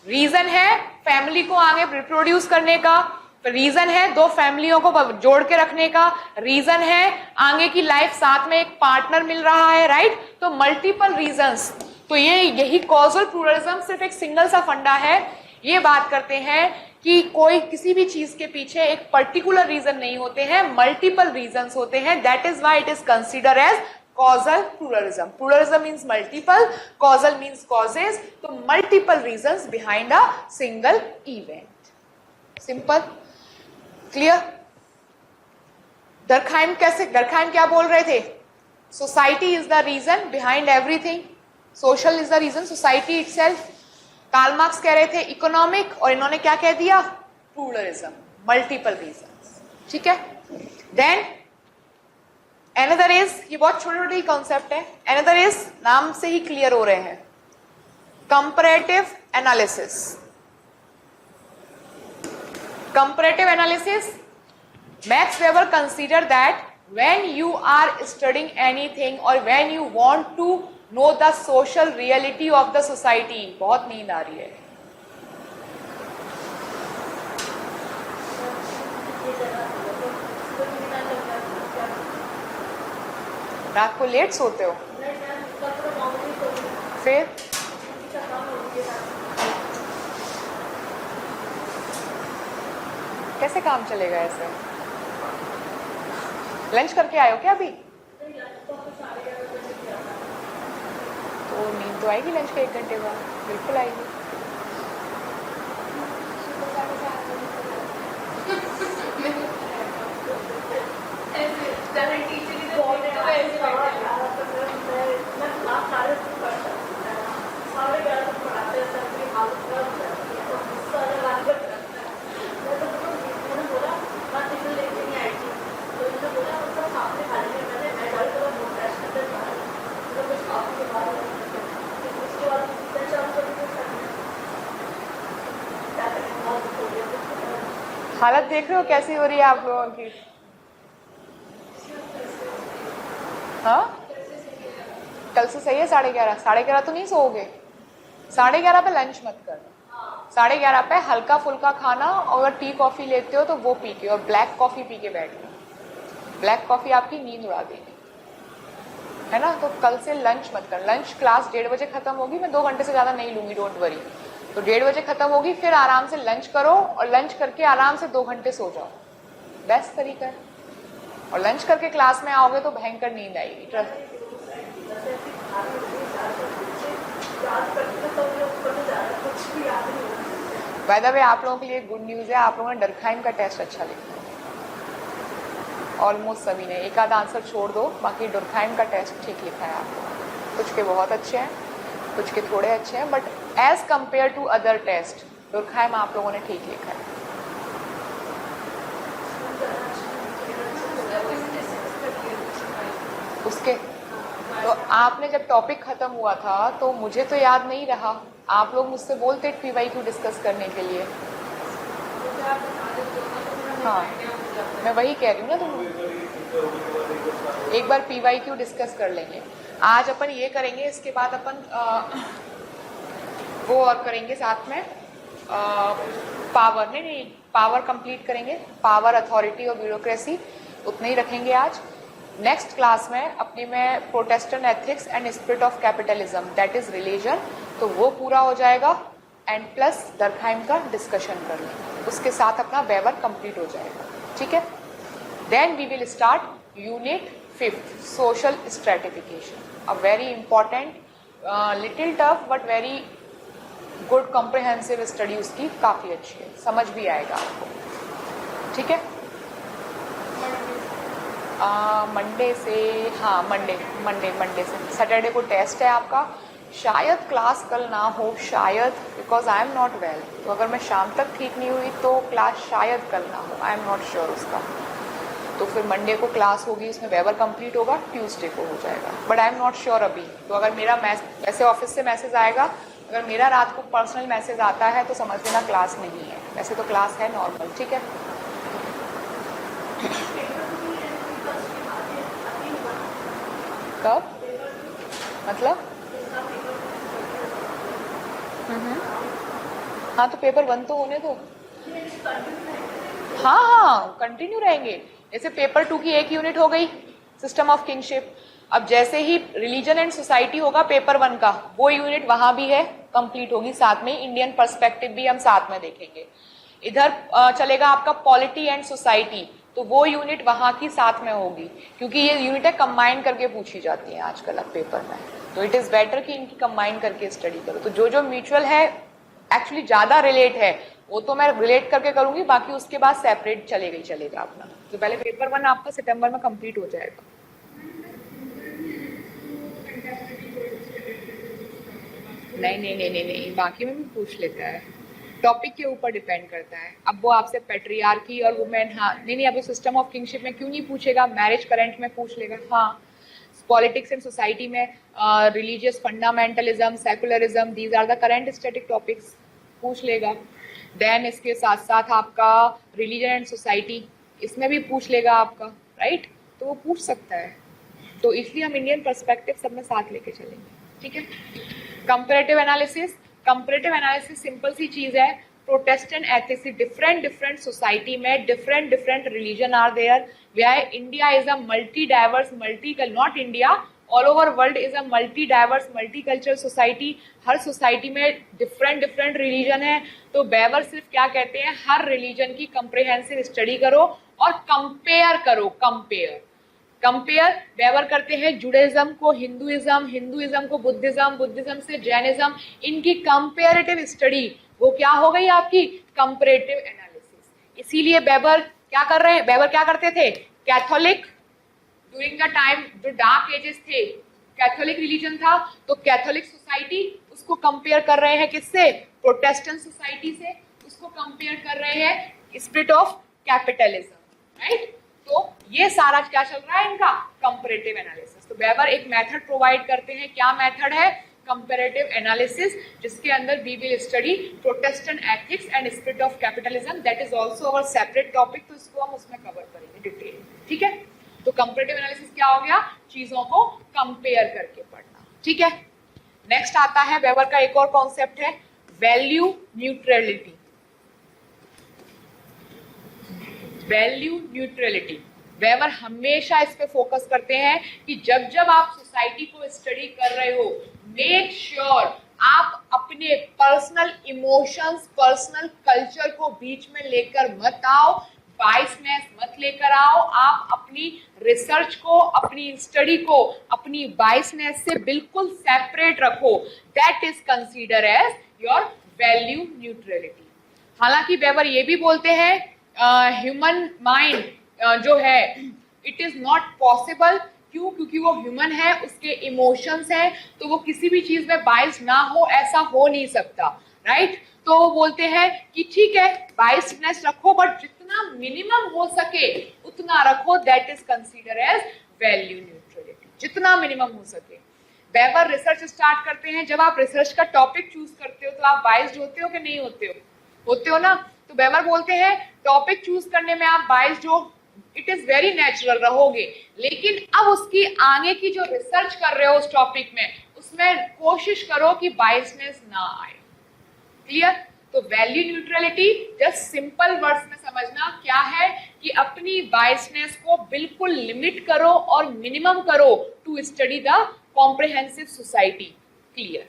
[SPEAKER 1] रीजन है फैमिली को आगे रिप्रोड्यूस करने का, रीजन है दो फैमिलियों को जोड़ के रखने का, रीजन है आगे की लाइफ साथ में एक पार्टनर मिल रहा है, राइट? तो मल्टीपल रीजंस। तो यही कॉजल प्लूरलिज्म सिर्फ एक सिंगल सा फंडा है। ये बात करते हैं कि कोई किसी भी चीज के पीछे एक पर्टिकुलर रीजन नहीं होते हैं, मल्टीपल रीजंस होते हैं। That is why it is consider as causal pluralism. Pluralism means multiple, causal means causes, तो multiple reasons behind a single event. Simple, clear? Durkheim क्या बोल रहे थे? Society is the reason behind everything. Social is the reason, society itself. Karl Marx कह रहे थे economic, और इन्होंने क्या कह दिया? Pluralism, multiple reasons. ठीक है? Then Another is, ये बहुत छोटे छोटे कॉन्सेप्ट है, another is नाम से ही क्लियर हो रहे हैं, comparative analysis. Comparative analysis, Max Weber considered that when you are studying anything or when you want to know the social reality of the society, बहुत नींद आ रही है, रात को लेट सोते हो? फिर कैसे काम चलेगा ऐसे? लंच करके आए हो क्या अभी? तो नींद तो आएगी लंच के 1 घंटे बाद, बिल्कुल आएगी। हालत देख रहे हो कैसी हो रही है आप लोगों की? हाँ, कल से सही है 11:30। 11:30 तो नहीं सोओगे? 11:30 पे लंच मत करना, 11:30 पे हल्का फुल्का खाना, और अगर टी कॉफी लेते हो तो वो पी के, और ब्लैक कॉफी पी के बैठना। ब्लैक कॉफी आपकी नींद उड़ा देगी, है ना? तो कल से लंच मत कर। लंच क्लास 1:30 बजे खत्म होगी, मैं 2 घंटे से ज्यादा नहीं लूंगी, डोंट वरी। तो 1:30 बजे खत्म होगी, फिर आराम से लंच करो, और लंच करके आराम से 2 घंटे सो जाओ, बेस्ट तरीका है। और लंच करके क्लास में आओगे तो भयंकर नींद आएगी। बाय द वे आप लोगों के लिए गुड न्यूज है, आप लोगों ने डर्कहाइम का टेस्ट अच्छा लिखा है, ऑलमोस्ट सभी ने। एक आध आंसर छोड़ दो, बाकी डर्कहाइम का टेस्ट ठीक लिखा है आप लोगों ने। कुछ के बहुत अच्छे हैं, कुछ के थोड़े अच्छे हैं, but as compare to other test Durkheim आप लोगों ने ठीक लिखा है। उसके तो आपने जब टॉपिक खत्म हुआ था तो मुझे तो याद नहीं रहा, आप लोग मुझसे बोलते PYQ डिस्कस करने के लिए। हाँ, मैं वही कह रही हूँ ना, तुम एक बार PYQ डिस्कस कर लेंगे। आज अपन ये करेंगे, इसके बाद अपन वो और करेंगे साथ में पावर, नहीं पावर कंप्लीट करेंगे, पावर, अथॉरिटी और ब्यूरोक्रेसी, उतने ही रखेंगे आज। नेक्स्ट क्लास में अपनी में Protestant ethics and spirit of capitalism, that is religion, तो वो पूरा हो जाएगा, एंड प्लस डर्कहाइम का डिस्कशन कर लेंगे, उसके साथ अपना वेबर कंप्लीट हो जाएगा। ठीक है? Then we will start unit 5th, social stratification, a very important, little tough but very good comprehensive study, उसकी काफ़ी अच्छी है, समझ भी आएगा आपको। ठीक है? मंडे से, हाँ मंडे से, सैटरडे को टेस्ट है आपका, शायद क्लास कल ना हो, शायद, because I am not well. तो अगर मैं शाम तक ठीक नहीं हुई तो क्लास शायद कल ना हो, आई एम नॉट श्योर उसका। तो फिर मंडे को क्लास होगी, उसमें वेबर कंप्लीट होगा, ट्यूसडे को हो जाएगा, but I am not sure अभी। तो अगर मेरा वैसे ऑफिस से मैसेज आएगा, अगर मेरा रात को पर्सनल मैसेज आता है तो समझ लेना क्लास नहीं है, वैसे तो क्लास है नॉर्मल, ठीक है। कब मतलब? हाँ तो पेपर 1 तो होने दो। हाँ हाँ कंटिन्यू रहेंगे। जैसे पेपर 2 की एक यूनिट हो गई सिस्टम ऑफ किंगशिप, अब जैसे ही रिलीजन एंड सोसाइटी होगा पेपर 1 का, वो यूनिट वहां भी है, कंप्लीट होगी, साथ में इंडियन पर्सपेक्टिव भी हम साथ में देखेंगे। इधर चलेगा आपका पॉलिटी एंड सोसाइटी, तो वो यूनिट वहां की साथ में होगी, क्योंकि ये यूनिटें कंबाइन करके पूछी जाती हैं आजकल अब पेपर में, तो इट इज बेटर कि इनकी कंबाइन करके स्टडी करो। तो जो जो म्यूचुअल है, एक्चुअली ज्यादा रिलेट है, वो तो मैं रिलेट करके करूंगी, बाकी उसके बाद सेपरेट चलेगा ही चलेगा अपना। तो पहले पेपर 1 आपका सितंबर में कंप्लीट हो जाएगा। नहीं नहीं नहीं नहीं नहीं, बाकी में भी पूछ लेता है, टॉपिक के ऊपर डिपेंड करता है। अब वो आपसे पेट्रियार्की और वुमेन, हाँ नहीं नहीं, अब वो सिस्टम ऑफ किंगशिप में क्यों नहीं पूछेगा, मैरिज करंट में पूछ लेगा। हाँ पॉलिटिक्स एंड सोसाइटी में religious fundamentalism, secularism, these are the current static topics, पूछ लेगा। देन इसके साथ साथ आपका रिलीजन एंड सोसाइटी, इसमें भी पूछ लेगा आपका, राइट, तो वो पूछ सकता है। तो इसलिए हम इंडियन पर्सपेक्टिव सब में साथ लेके चलेंगे, ठीक है। Comparative analysis, comparative analysis simple सी चीज है, Protestant ethics, different different society में different different religion are there, where India is a multi diverse not India, all over world is a multi diverse multicultural society. हर society में different different religion है, तो Weber सिर्फ क्या कहते हैं, हर रिलीजन की कंप्रिहेंसिव स्टडी करो और कंपेयर करो। कंपेयर बेवर करते हैं जुडाइज्म को हिंदुइज्म, हिंदुइज्म को बुद्धिज्म, बुद्धिज्म से जैनिज्म, इनकी कंपेरेटिव स्टडी, वो क्या हो गई आपकी कंपैरेटिव एनालिसिस। इसीलिए बेवर क्या कर रहे हैं, बेवर क्या करते थे, कैथोलिक ड्यूरिंग द टाइम जो डार्क एजेस थे, कैथोलिक रिलीजन था, तो कैथोलिक सोसाइटी उसको कंपेयर कर रहे हैं किससे, प्रोटेस्टेंट सोसाइटी से, उसको कंपेयर कर रहे हैं स्पिरिट ऑफ कैपिटलिज्म, राइट। तो ये सारा क्या चल रहा है इनका कंपैरेटिव एनालिसिस। तो बेवर एक मेथड प्रोवाइड करते हैं, क्या मेथड है, कंपैरेटिव एनालिसिस, जिसके अंदर we will study Protestant ethics and spirit of capitalism, that is also our separate topic, तो इसको हम उसमें कवर करेंगे डिटेल, ठीक है। तो कंपैरेटिव एनालिसिस क्या हो गया, चीजों को कंपेयर करके पढ़ना, ठीक है। नेक्स्ट आता है बेवर का एक और कॉन्सेप्ट है value neutrality. Value neutrality, Weber हमेशा इस पे फोकस करते हैं कि जब जब आप सोसाइटी को स्टडी कर रहे हो, मेक श्योर आप अपने पर्सनल इमोशंस, पर्सनल कल्चर को बीच में लेकर मत आओ, बायसनेस मत लेकर आओ। आप अपनी रिसर्च को, अपनी स्टडी को अपनी बायसनेस से बिल्कुल सेपरेट रखो, that is consider as your value neutrality. हालांकि वेवर ये भी बोलते हैं ह्यूमन माइंड जो है इट इज नॉट पॉसिबल, क्यों, क्योंकि वो ह्यूमन है, उसके इमोशंस हैं, तो वो किसी भी चीज में बायस ना हो, ऐसा हो नहीं सकता, राइट। तो वो बोलते हैं कि ठीक है बायसनेस रखो, बट जितना मिनिमम हो सके उतना रखो, that is consider as value neutrality, जितना मिनिमम हो सके। वेबर रिसर्च स्टार्ट करते हैं, जब आप रिसर्च का टॉपिक चूज करते हो तो आप बायस्ड होते हो कि नहीं होते हो, होते हो ना। तो वेबर बोलते हैं टॉपिक चूज करने में आप बायस्ड हो, इट इज वेरी नेचुरल रहोगे, लेकिन अब उसकी आगे की जो रिसर्च कर रहे हो उस टॉपिक में, उसमें कोशिश करो कि बायसनेस ना आए, क्लियर। तो value neutrality just simple words में समझना क्या है कि अपनी बायसनेस को बिल्कुल लिमिट करो और मिनिमम करो to study the comprehensive society, clear,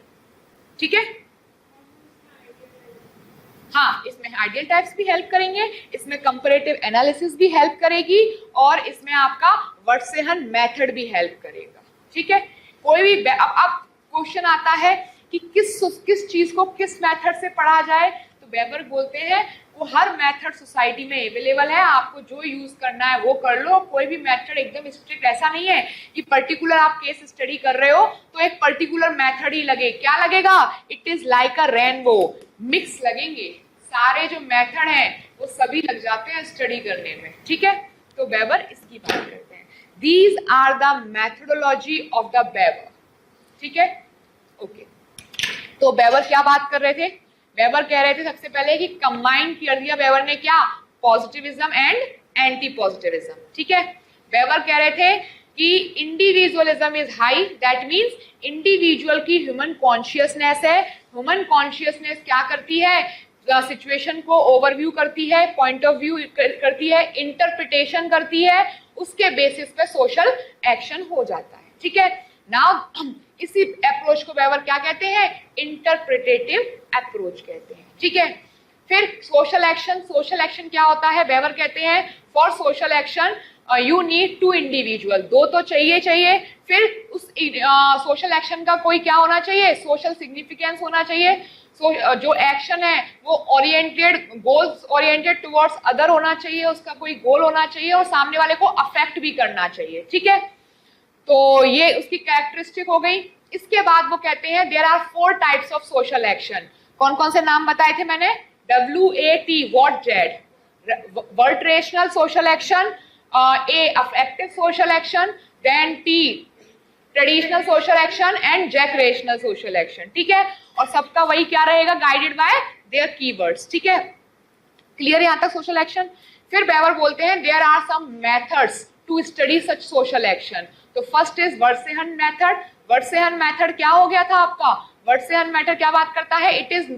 [SPEAKER 1] ठीक है। हाँ, इसमें आइडियल टाइप्स भी हेल्प करेंगे, इसमें कंपैरेटिव एनालिसिस भी हेल्प करेगी, और इसमें आपका वर्डसेहन मेथड भी हेल्प करेगा, ठीक है। कोई भी अब क्वेश्चन आता है कि किस चीज को किस मेथड से पढ़ा जाए, तो वेबर बोलते हैं वो हर मेथड सोसाइटी में अवेलेबल है, आपको जो यूज करना है वो कर लो। कोई भी मेथड एकदम स्ट्रिक्ट ऐसा नहीं है कि पर्टिकुलर आप केस स्टडी कर रहे हो तो एक पर्टिकुलर मेथड ही लगे। क्या लगेगा? It is like a rainbow, mix लगेंगे, सारे जो मेथड हैं वो सभी लग जाते हैं स्टडी करने में। ठीक है, तो वेबर इसकी बात करते हैं। These are the methodology of the Weber. ठीक है, ओके। तो वेबर क्या बात कर रहे थे? वेबर कह रहे थे सबसे पहले कि कंबाइन कर दिया वेबर ने क्या, पॉजिटिविज्म एंड एंटी पॉजिटिविज्म। ठीक है, वेबर कह रहे थे कि individualism is high, that means individual की ह्यूमन कॉन्शियसनेस है। ह्यूमन कॉन्शियसनेस क्या करती है? सिचुएशन को ओवरव्यू करती है, पॉइंट ऑफ व्यू करती है, इंटरप्रिटेशन करती है, उसके बेसिस पे सोशल एक्शन हो जाता है। ठीक है, नाउ इसी अप्रोच को वेबर क्या कहते हैं? इंटरप्रिटेटिव अप्रोच कहते हैं। ठीक है, फिर सोशल एक्शन। सोशल एक्शन क्या होता है? वेबर कहते हैं for social action you need to individual, दो तो चाहिए। फिर उस सोशल एक्शन का कोई क्या होना चाहिए? सोशल सिग्निफिकेंस होना चाहिए। जो एक्शन है वो oriented, goals oriented towards other होना चाहिए, उसका कोई गोल होना चाहिए और सामने वाले को अफेक्ट भी करना चाहिए। ठीक है, तो ये उसकी कैरेक्टरिस्टिक हो गई। इसके बाद वो कहते हैं there are 4 types of social action. कौन कौन से नाम बताए थे मैंने? WAT, what, Z, word rational social action, A affective social action, then T traditional social action and zweckrational social action. ठीक है, और सबका वही क्या रहेगा? Guided by their keywords. ठीक है, क्लियर यहां तक सोशल एक्शन। फिर वेबर बोलते हैं there are some methods to study such social action. तो first is verstehen method. Verstehen method क्या हो गया था आपका? वर्डसेहन मेथड क्या बात करता है? It is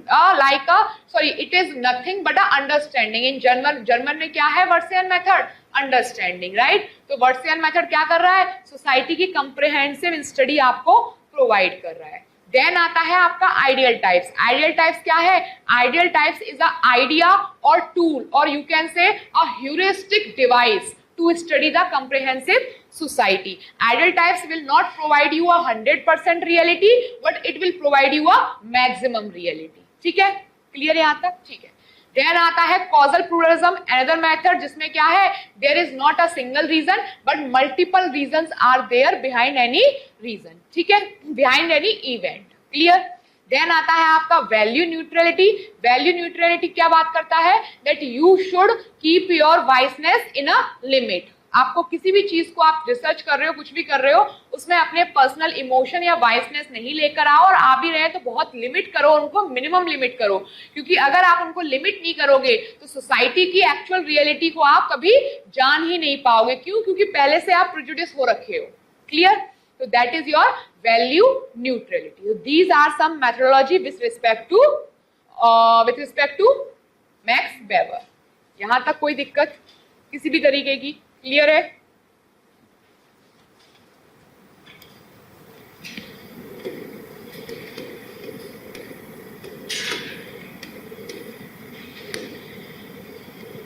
[SPEAKER 1] it is nothing but a understanding. In German में क्या है वर्डसेहन मेथड? Understanding, right. तो वर्डसेहन मेथड क्या कर रहा है? सोसाइटी की कंप्रिहेंसिव स्टडी आपको प्रोवाइड कर रहा है। देन आता है आपका आइडियल टाइप्स। आइडियल टाइप्स क्या है? Ideal types is a idea और टूल और यू कैन से अ heuristic device to study the comprehensive society. Ideal types will not provide you a 100% reality, but it will provide you a maximum reality. ठीक है, clear है यहाँ तक? ठीक है। Then आता है causal pluralism, another method जिसमें क्या है? There is not a single reason, but multiple reasons are there behind any reason. ठीक है, behind any event. Clear? Then आता है आपका वैल्यू न्यूट्रलिटी। वैल्यू न्यूट्रलिटी क्या बात करता है? That you should keep your wiseness in a limit. आपको किसी भी चीज को आप रिसर्च कर रहे हो, कुछ भी कर रहे हो, उसमें अपने पर्सनल इमोशन या वाइसनेस नहीं लेकर आओ, और आ भी रहे तो बहुत लिमिट करो उनको, मिनिमम लिमिट करो। क्योंकि अगर आप उनको लिमिट नहीं करोगे तो सोसाइटी की एक्चुअल रियलिटी को आप कभी जान ही नहीं पाओगे। क्यों? क्योंकि पहले से आप प्रेजुडिस हो रखे हो। Clear? So that is your value neutrality. So these are some methodology with respect to Max Weber. यहाँ तक कोई दिक्कत किसी भी तरीके की? क्लियर है?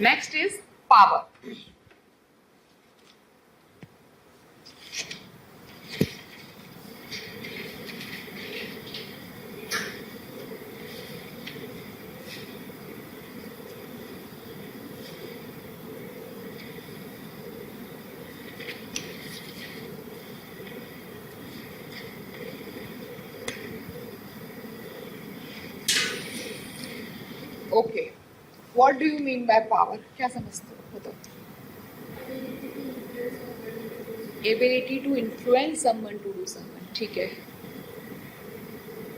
[SPEAKER 1] Next is power. Okay, what do you mean by power? क्या समझते हो? बताओ। Ability to influence someone to do someone. ठीक है,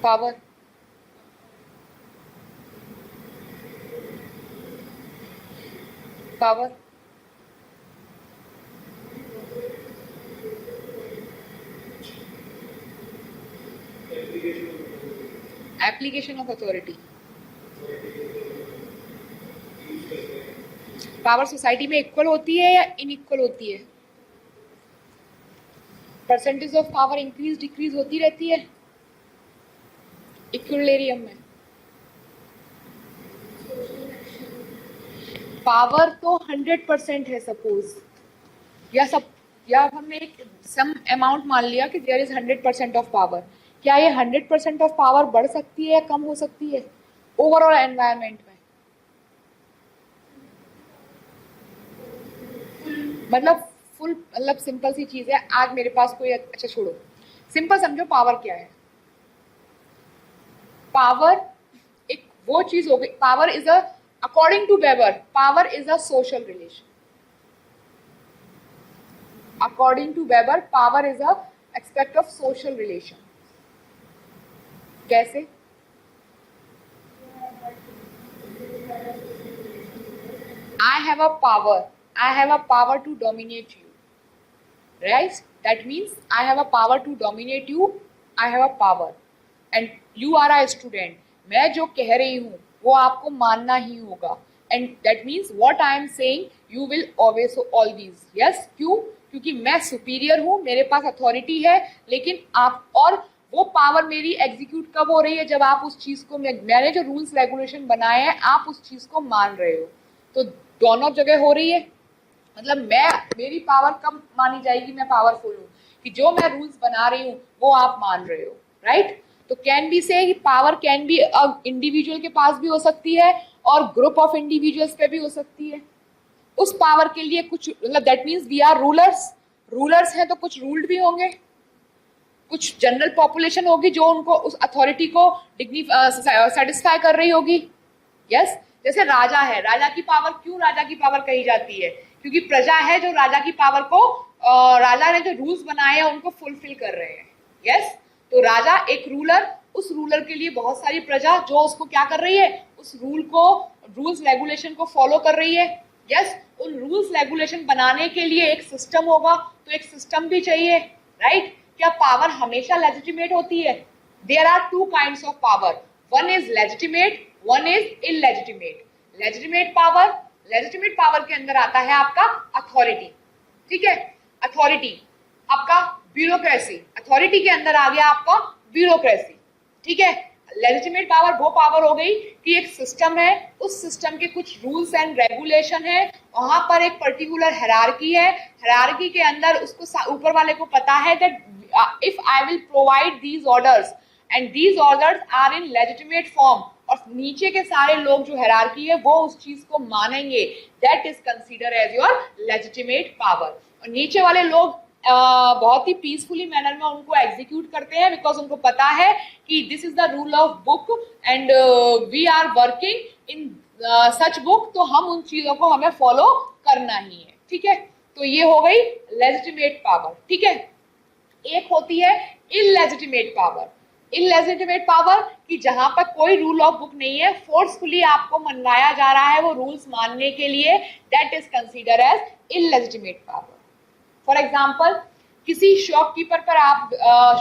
[SPEAKER 1] power power application of authority. Power society में इक्वल होती है या इनइक्वल होती है? Percentage of power increase decrease होती रहती है इक्विलिब्रियम में। पावर तो 100% है सपोज, या हमने एक सम अमाउंट मान लिया कि देयर इज 100% ऑफ पावर। क्या ये 100% ऑफ पावर बढ़ सकती है या कम हो सकती है ओवरऑल एनवायरनमेंट में? मतलब फुल, मतलब सिंपल सी चीज है। आज मेरे पास कोई, अच्छा छोड़ो, सिंपल समझो पावर क्या है। पावर एक वो चीज हो गई, power is a, according to Weber, power is a social relation. According to Weber power is a aspect of social relation. कैसे? I have a power. I have a power to dominate you. Right? That means I have a power to dominate you. I have a power. And you are a student. मैं जो कह रही हूँ वो आपको मानना ही होगा. And that means what I am saying you will obey all these. Yes? क्यों? क्योंकि मैं सुपीरियर हूँ, मेरे पास अथॉरिटी है, लेकिन आप, और वो पावर मेरी एग्जीक्यूट कब हो रही है? जब आप उस चीज को, मैंने जो रूल्स रेगुलेशन बनाए हैं आप उस चीज को मान रहे हो, तो दोनों जगह हो रही है। मतलब मैं, मेरी पावर कब मानी जाएगी, मैं पावरफुल हूँ कि जो मैं रूल्स बना रही हूँ वो आप मान रहे हो, राइट? तो कैन बी से पावर कैन बी इंडिविजुअल के पास भी हो सकती है और ग्रुप ऑफ इंडिविजुअल्स पे भी हो सकती है। उस पावर के लिए कुछ, मतलब that means we are rulers, rulers हैं तो कुछ रूल्ड भी होंगे, कुछ जनरल पॉपुलेशन होगी जो उनको उस अथॉरिटी को सेटिस्फाई कर रही होगी। यस, जैसे राजा है, राजा की पावर, क्यों राजा की पावर कही जाती है? क्योंकि प्रजा है जो राजा की पावर को, राजा ने जो रूल्स बनाए हैं उनको फुलफिल कर रहे हैं। यस, तो राजा एक रूलर, उस रूलर के लिए बहुत सारी प्रजा जो उसको क्या कर रही है, उस रूल को, रूल्स रेगुलेशन को फॉलो कर रही है। यस, उन रूल्स रेगुलेशन बनाने के लिए एक सिस्टम होगा, तो एक सिस्टम भी चाहिए, राइट? क्या पावर हमेशा लेजिटिमेट होती है? There are two kinds of power, one is legitimate, one is illegitimate. Legitimate power, legitimate power के अंदर आता है आपका अथॉरिटी, ठीक है? अथॉरिटी आपका ब्यूरोक्रेसी, अथॉरिटी के अंदर आ गया आपका ब्यूरोक्रेसी, ठीक है? लेजिटिमेट पावर वो पावर हो गई कि एक सिस्टम है, उस सिस्टम के कुछ रूल्स एंड रेगुलेशन है, वहां पर एक पर्टिकुलर हायरार्की है, हायरार्की के अंदर उसको ऊपर वाले को पता है that if I will provide these orders and these orders are in legitimate form, और नीचे के सारे लोग जो हायरार्की है वो उस चीज को मानेंगे, that is consider as your legitimate power. और नीचे वाले लोग बहुत ही पीसफुली मैनर में उनको एग्जीक्यूट करते हैं, बिकॉज उनको पता है कि this is the rule of book and we are working in such book, तो हम उन चीजों को हमें फॉलो करना ही है, ठीक है? तो ये हो गई लेजिटिमेट पावर, ठीक है? एक होती है इलेजिटिमेट पावर। इलेजिटिमेट पावर कि जहां पर कोई रूल ऑफ बुक नहीं है, फोर्सफुली आपको मनाया जा रहा है वो रूल्स मानने के लिए, that is consider as illegitimate power. For example, किसी शॉपकीपर पर आप,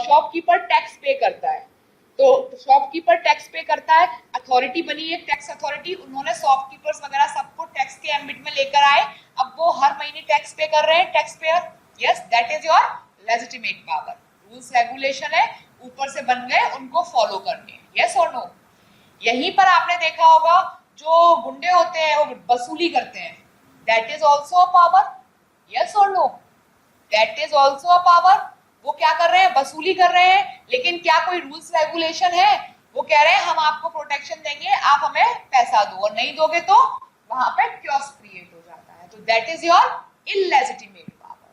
[SPEAKER 1] शॉपकीपर टैक्स पे करता है, तो शॉपकीपर टैक्स पे करता है, अथॉरिटी बनी है टैक्स अथॉरिटी, उन्होंने शॉपकीपर्स वगैरह सबको टैक्स के एम्बिट में लेकर आए, अब वो हर महीने टैक्स पे कर रहे हैं, tax payer. Yes, that is your legitimate power. Rules regulation है, ऊपर से बन गए, उनको फॉलो करने हैं। यस और नो? यहीं पर आपने देखा होगा जो गुंडे होते हैं वो वसूली करते हैं, that is also a power. Yes और no? That is also a power. वो क्या कर रहे हैं? वसूली कर रहे हैं, लेकिन क्या कोई रूल्स रेगुलेशन है? वो कह रहे हैं हम आपको प्रोटेक्शन देंगे, आप हमें पैसा दो, और नहीं दोगे तो वहां पे क्योस क्रिएट हो जाता है। तो that is your illegitimate power.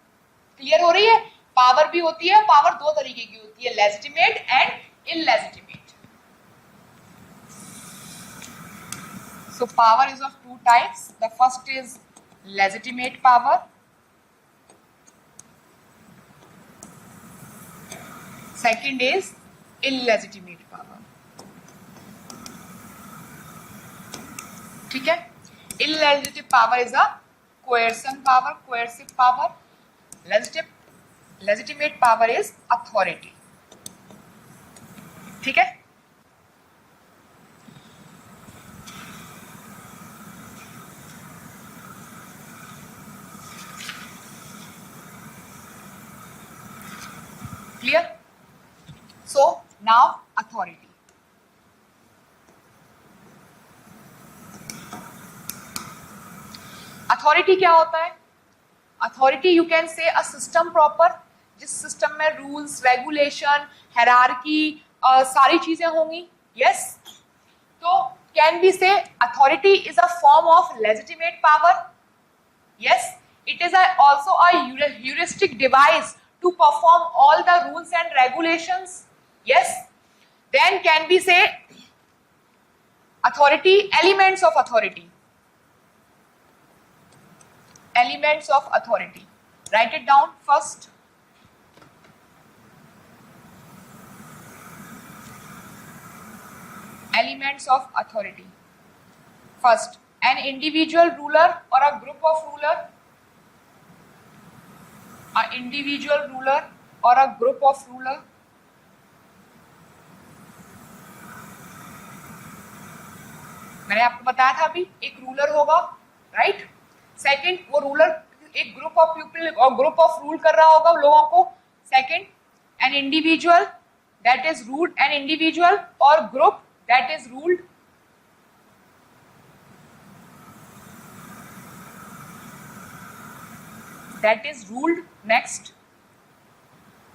[SPEAKER 1] Clear हो रही है? पावर भी होती है, पावर दो तरीके की होती है, legitimate and illegitimate. So power is of two types, the first is legitimate power, second is illegitimate power, ठीक है? Illegitimate power is a coercion power, coercive power. Legitimate power is authority, ठीक है? Clear? So now authority. Authority क्या होता है? Authority you can से a system proper, जिस system में रूल्स रेगुलेशन हायरार्की सारी चीजें होंगी। यस, तो can be say authority is a form of legitimate power. Yes, It is also a heuristic device to perform all the rules and regulations. Yes. Then can we say authority, elements of authority. Elements of authority. Write it down first. Elements of authority. First, an individual ruler or a group of ruler. An individual ruler or a group of ruler. मैंने आपको बताया था अभी, एक ruler होगा, right. Second, वो ruler एक group of people और ग्रुप ऑफ रूल कर रहा होगा लोगों को. Second, an individual that is ruled, an individual और group that is ruled. That is ruled. Next,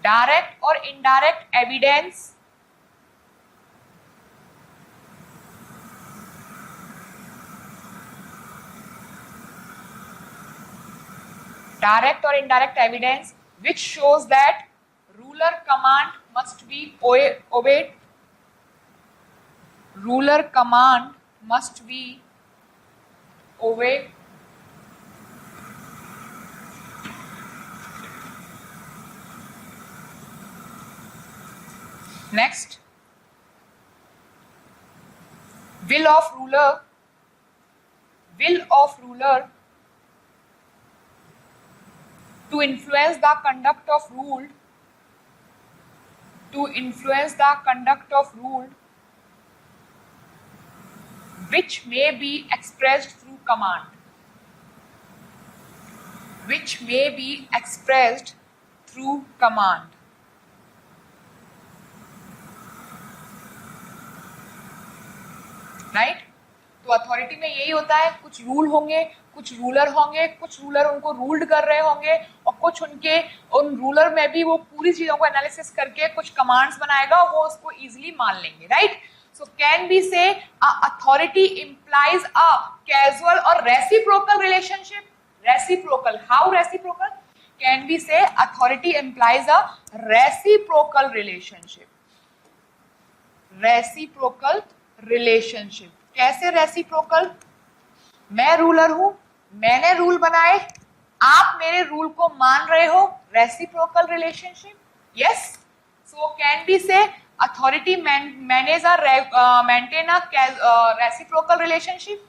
[SPEAKER 1] direct or indirect evidence. Direct or indirect evidence which shows that ruler command must be obeyed. Ruler command must be obeyed. Next, will of ruler to influence the conduct of ruled, which may be expressed through command, right. तो authority में यही होता है, कुछ rule होंगे, कुछ ruler होंगे, कुछ रूलर उनको रूल्ड कर रहे होंगे और कुछ उन रूलर में भी वो पूरी चीजों को एनालिसिस करके कुछ कमांड्स बनाएगा, वो उसको इजीली मान लेंगे, right. So can be say authority implies a casual और reciprocal relationship. Reciprocal, how reciprocal? Can be say authority implies a reciprocal relationship. Reciprocal relationship. कैसे रेसिप्रोकल? मैं रूलर हूं, मैंने रूल बनाए, आप मेरे रूल को मान रहे हो. Reciprocal relationship. Yes. So can be say authority maintain a reciprocal relationship.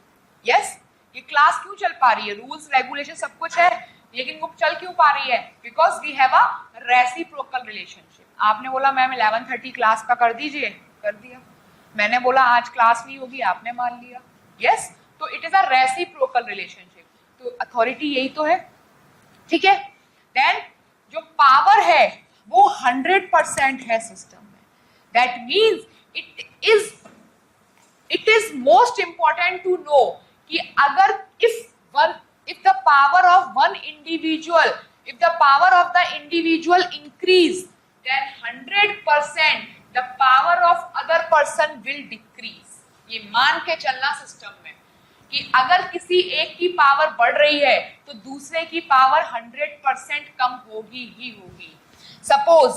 [SPEAKER 1] Yes. ये क्लास क्यों चल पा रही है? रूल्स रेगुलेशन सब कुछ है, लेकिन वो चल क्यों पा रही है? Because we have a reciprocal relationship. आपने बोला मैम 11:30 क्लास का कर दीजिए, कर दिया. मैंने बोला आज क्लास नहीं होगी, आपने मान लिया. यस. तो it is a reciprocal relationship. तो अथॉरिटी यही तो है, ठीक है. देन जो पावर है वो 100% है सिस्टम में. That means it is most important to know कि अगर if the power of one individual, if the power of the individual increase, then 100% the power of other person will decrease. ये मान के चलना सिस्टम में कि अगर किसी एक की पावर बढ़ रही है तो दूसरे की पावर 100% कम होगी ही होगी. Suppose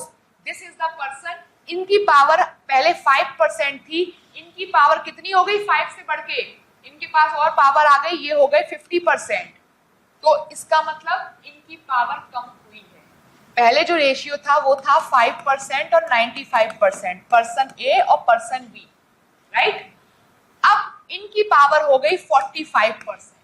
[SPEAKER 1] this is the person, इनकी पावर पहले 5% थी, इनकी पावर कितनी हो गई? 5 से बढ़ के इनके पास और पावर आ गई, ये हो गए 50%. तो इसका मतलब इनकी पावर कम हुई है. पहले जो रेशियो था वो था 5% और 95%, पर्सन ए और पर्सन बी, राइट. अब इनकी पावर हो गई 45%.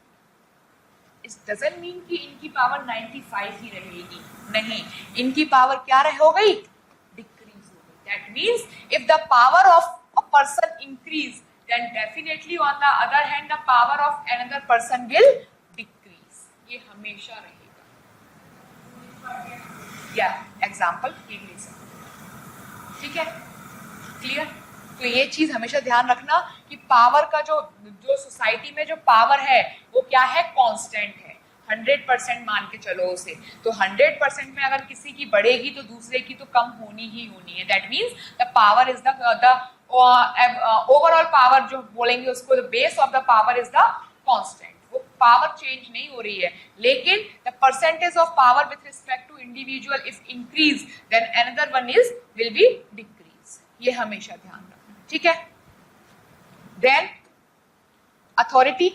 [SPEAKER 1] इट डजंट मीन कि इनकी पावर 95 ही रहेगी, नहीं, इनकी पावर क्या हो गई? डिक्रीज हो गई. That means if the power of a person increase, then definitely on the other hand the power of another person will decrease. ये हमेशा रहेगा. या एग्जाम्पल ठीक है, क्लियर. तो ये चीज हमेशा ध्यान रखना कि पावर का जो सोसाइटी में जो पावर है वो क्या है? कांस्टेंट है. 100% मान के चलो उसे. तो 100% में अगर किसी की बढ़ेगी तो दूसरे की तो कम होनी ही होनी है. That means the power is the overall power जो बोलेंगे उसको, the base of the power is the constant, वो पावर चेंज नहीं हो रही है, लेकिन the percentage of power with respect to individual if increase then another one is will be decrease. ये हमेशा ध्यान रखना, ठीक है। Then authority,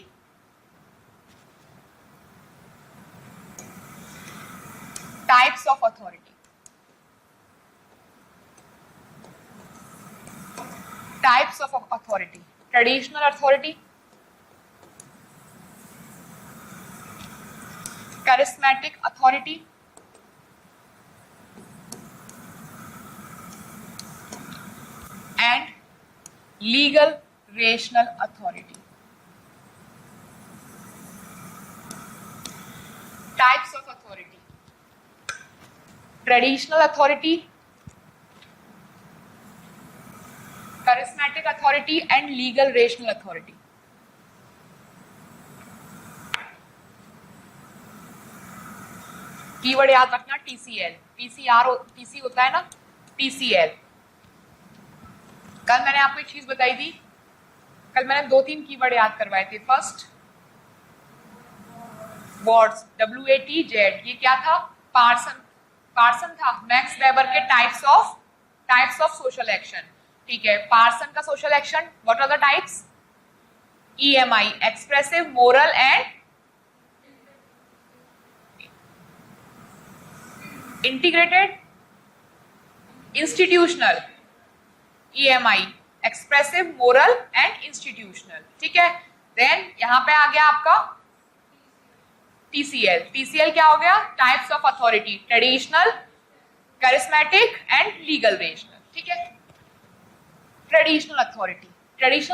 [SPEAKER 1] types of authority. Types of authority: traditional authority, charismatic authority, and legal rational authority. Types of authority: traditional authority, charismatic authority and legal rational authority. Keyword याद रखना TCL, TC होता है ना TCL। कल मैंने आपको एक चीज बताई थी, कल मैंने 2-3 कीवर्ड याद करवाए थे। फर्स्ट वर्ड्स WATZ, ये क्या था? पार्सन था, मैक्स वेबर के टाइप्स ऑफ सोशल एक्शन, ठीक है। पार्सन का social action, what are the types? EMI, expressive, moral and integrated, institutional. EMI, expressive, moral and institutional, ठीक है। देन यहां पे आ गया आपका TCL क्या हो गया? Types of authority, traditional, charismatic and legal rational, ठीक है। ट्रेडिशनल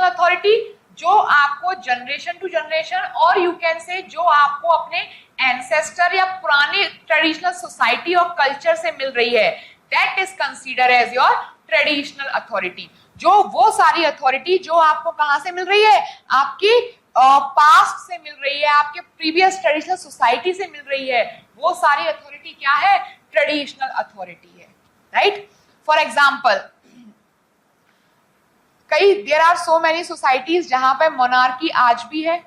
[SPEAKER 1] अथॉरिटी जो आपको जनरेशन टू जनरेशन और यू कैन से जो आपको अपने एंसेस्टर या पुराने ट्रेडिशनल सोसाइटी और कल्चर से मिल रही है, that is consider as your traditional authority. जो वो सारी अथॉरिटी जो आपको कहां से मिल रही है? आपकी पास्ट से मिल रही है, आपके प्रीवियस ट्रेडिशनल सोसाइटी से मिल रही है, वो सारी अथॉरिटी क्या है? ट्रेडिशनल अथॉरिटी है, right. For example, there are so many societies जहां पे मोनार्की आज भी है,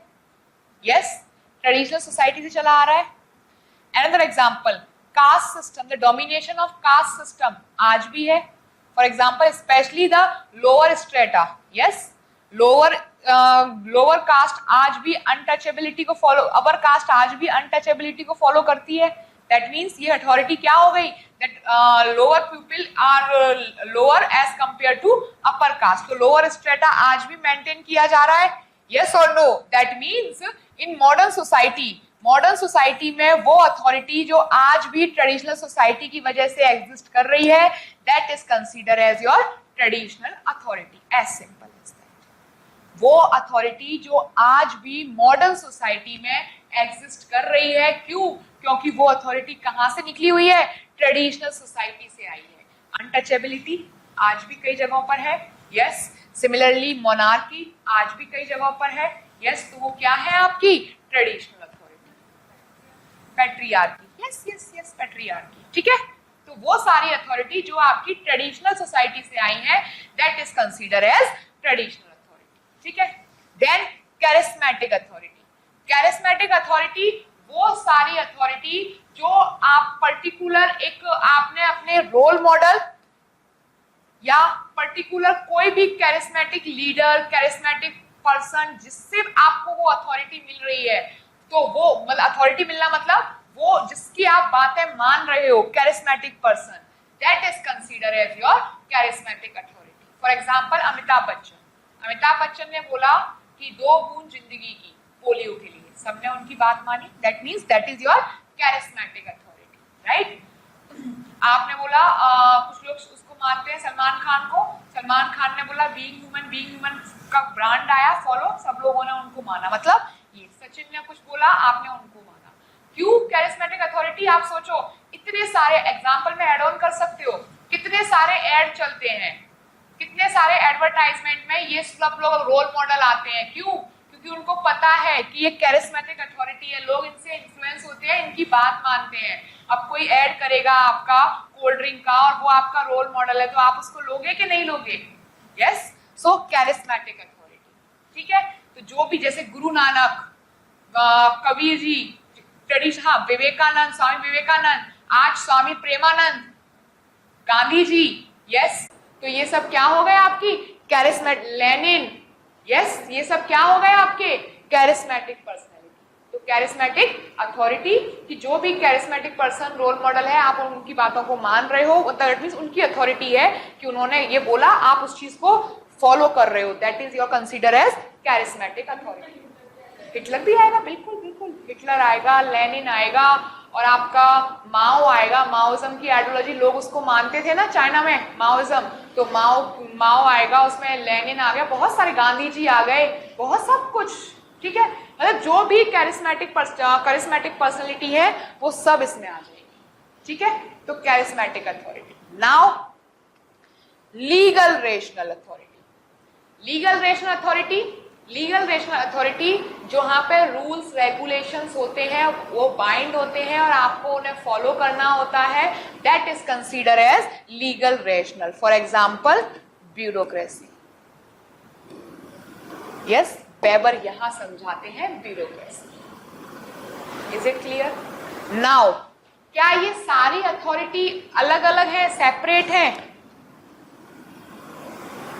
[SPEAKER 1] यस, ट्रेडिशनल सोसाइटी से चला आ रहा है। Another example, caste system, the domination of caste system आज भी है। For example, specially the lower strata, yes, lower caste आज भी अनटचेबिलिटी को फॉलो, अपर कास्ट आज भी अनटचेबिलिटी को फॉलो करती है। दैट मीन्स ये अथॉरिटी क्या हो गई? That lower people are lower as compare to upper caste. तो लोअर स्ट्रेटा आज भी मेंटेन किया जा रहा है, यस और no? That means in modern society में वो अथॉरिटी जो आज भी ट्रेडिशनल सोसाइटी की वजह से एग्जिस्ट कर रही है, that is consider as your traditional authority, as simple as that. वो अथॉरिटी जो आज भी मॉडर्न सोसाइटी में एग्जिस्ट कर रही है, क्यों? क्योंकि वो अथॉरिटी कहां से निकली हुई है? ट्रेडिशनल सोसाइटी से आई है। अनटचेबिलिटी आज भी कई जगहों पर है, यस। सिमिलरली मोनार्की आज भी कई जगहों पर है, यस। तो वो क्या है आपकी? Traditional authority. Patriarchy, yes yes yes, patriarchy, ठीक है। तो वो सारी अथॉरिटी जो आपकी ट्रेडिशनल सोसाइटी से आई है, that is consider as traditional authority, ठीक है। देन कैरिस्मेटिक अथॉरिटी वो सारी अथॉरिटी जो आप पर्टिकुलर एक आपने अपने रोल मॉडल या पर्टिकुलर कोई भी कैरिस्मेटिक लीडर, कैरिस्मेटिक पर्सन जिससे आपको वो अथॉरिटी मिल रही है, तो वो मतलब अथॉरिटी मिलना मतलब वो जिसकी आप बातें मान रहे हो, charismatic person, that is consider as your charismatic authority. For example, Amitabh Bachchan ने बोला कि 2 बूंद जिंदगी की पोलियो के लिए, सबने उनकी बात मानी, that means that is your charismatic authority, right. आपने बोला कुछ लोग उसको मानते हैं सलमान खान को, सलमान खान ने बोला बीइंग ह्यूमन का ब्रांड आया, फॉलो, सब लोगों ने उनको माना, मतलब ये सचिन ने कुछ बोला, आपने उनको माना। क्यों? Charismatic authority. आप सोचो, इतने सारे एग्जाम्पल में ऐड ऑन कर सकते हो, कितने सारे ऐड चलते हैं, कितने सारे एडवर्टाइजमेंट में ये सब लोग रोल मॉडल आते हैं, क्यों? क्योंकि उनको पता है कि ये कैरिस्मेटिक अथॉरिटी है, लोग इनसे इन्फ्लुएंस होते हैं, इनकी बात मानते हैं। अब कोई ऐड करेगा आपका कोल्ड ड्रिंक का और वो आपका रोल मॉडल है, तो आप उसको लोगे कि नहीं लोगे? यस। सो कैरिस्मेटिक अथॉरिटी, ठीक है। तो जो भी, जैसे गुरु नानक कबीर जी, ट्रेडिशन, हाँ विवेकानंद, स्वामी विवेकानंद, आज स्वामी प्रेमानंद, गांधी जी, यस। तो ये सब क्या हो गए आपकी कैरिस्मेटिक, लेनिन, यस, ये सब क्या हो गए आपके कैरिस्मेटिक पर्सनैलिटी। तो कैरिस्मेटिक अथॉरिटी कि जो भी कैरिस्मेटिक पर्सन रोल मॉडल है, आप उनकी बातों को मान रहे हो, दैट मींस उनकी अथॉरिटी है कि उन्होंने ये बोला, आप उस चीज को फॉलो कर रहे हो, that is your consider as charismatic authority. Hitler भी आएगा, बिल्कुल बिल्कुल, हिटलर आएगा, लेनिन आएगा, और आपका माओ आएगा। माओइज्म की आइडियोलॉजी लोग उसको मानते थे ना चाइना में, माओइज्म, तो माओ आएगा, उसमें लेनिन आ गया, बहुत सारे गांधी जी आ गए, बहुत सब कुछ, ठीक है। मतलब जो भी कैरिस्मेटिक पर्सनालिटी है वो सब इसमें आ जाएगी, ठीक है। तो charismatic authority. Now legal rational authority. Legal rational authority जहां पे रूल्स रेगुलेशंस होते हैं, वो बाइंड होते हैं और आपको उन्हें फॉलो करना होता है, that is consider as legal rational. For example bureaucracy, yes, Weber यहां समझाते हैं bureaucracy. Is it clear? Now क्या ये सारी अथॉरिटी अलग अलग है, सेपरेट है?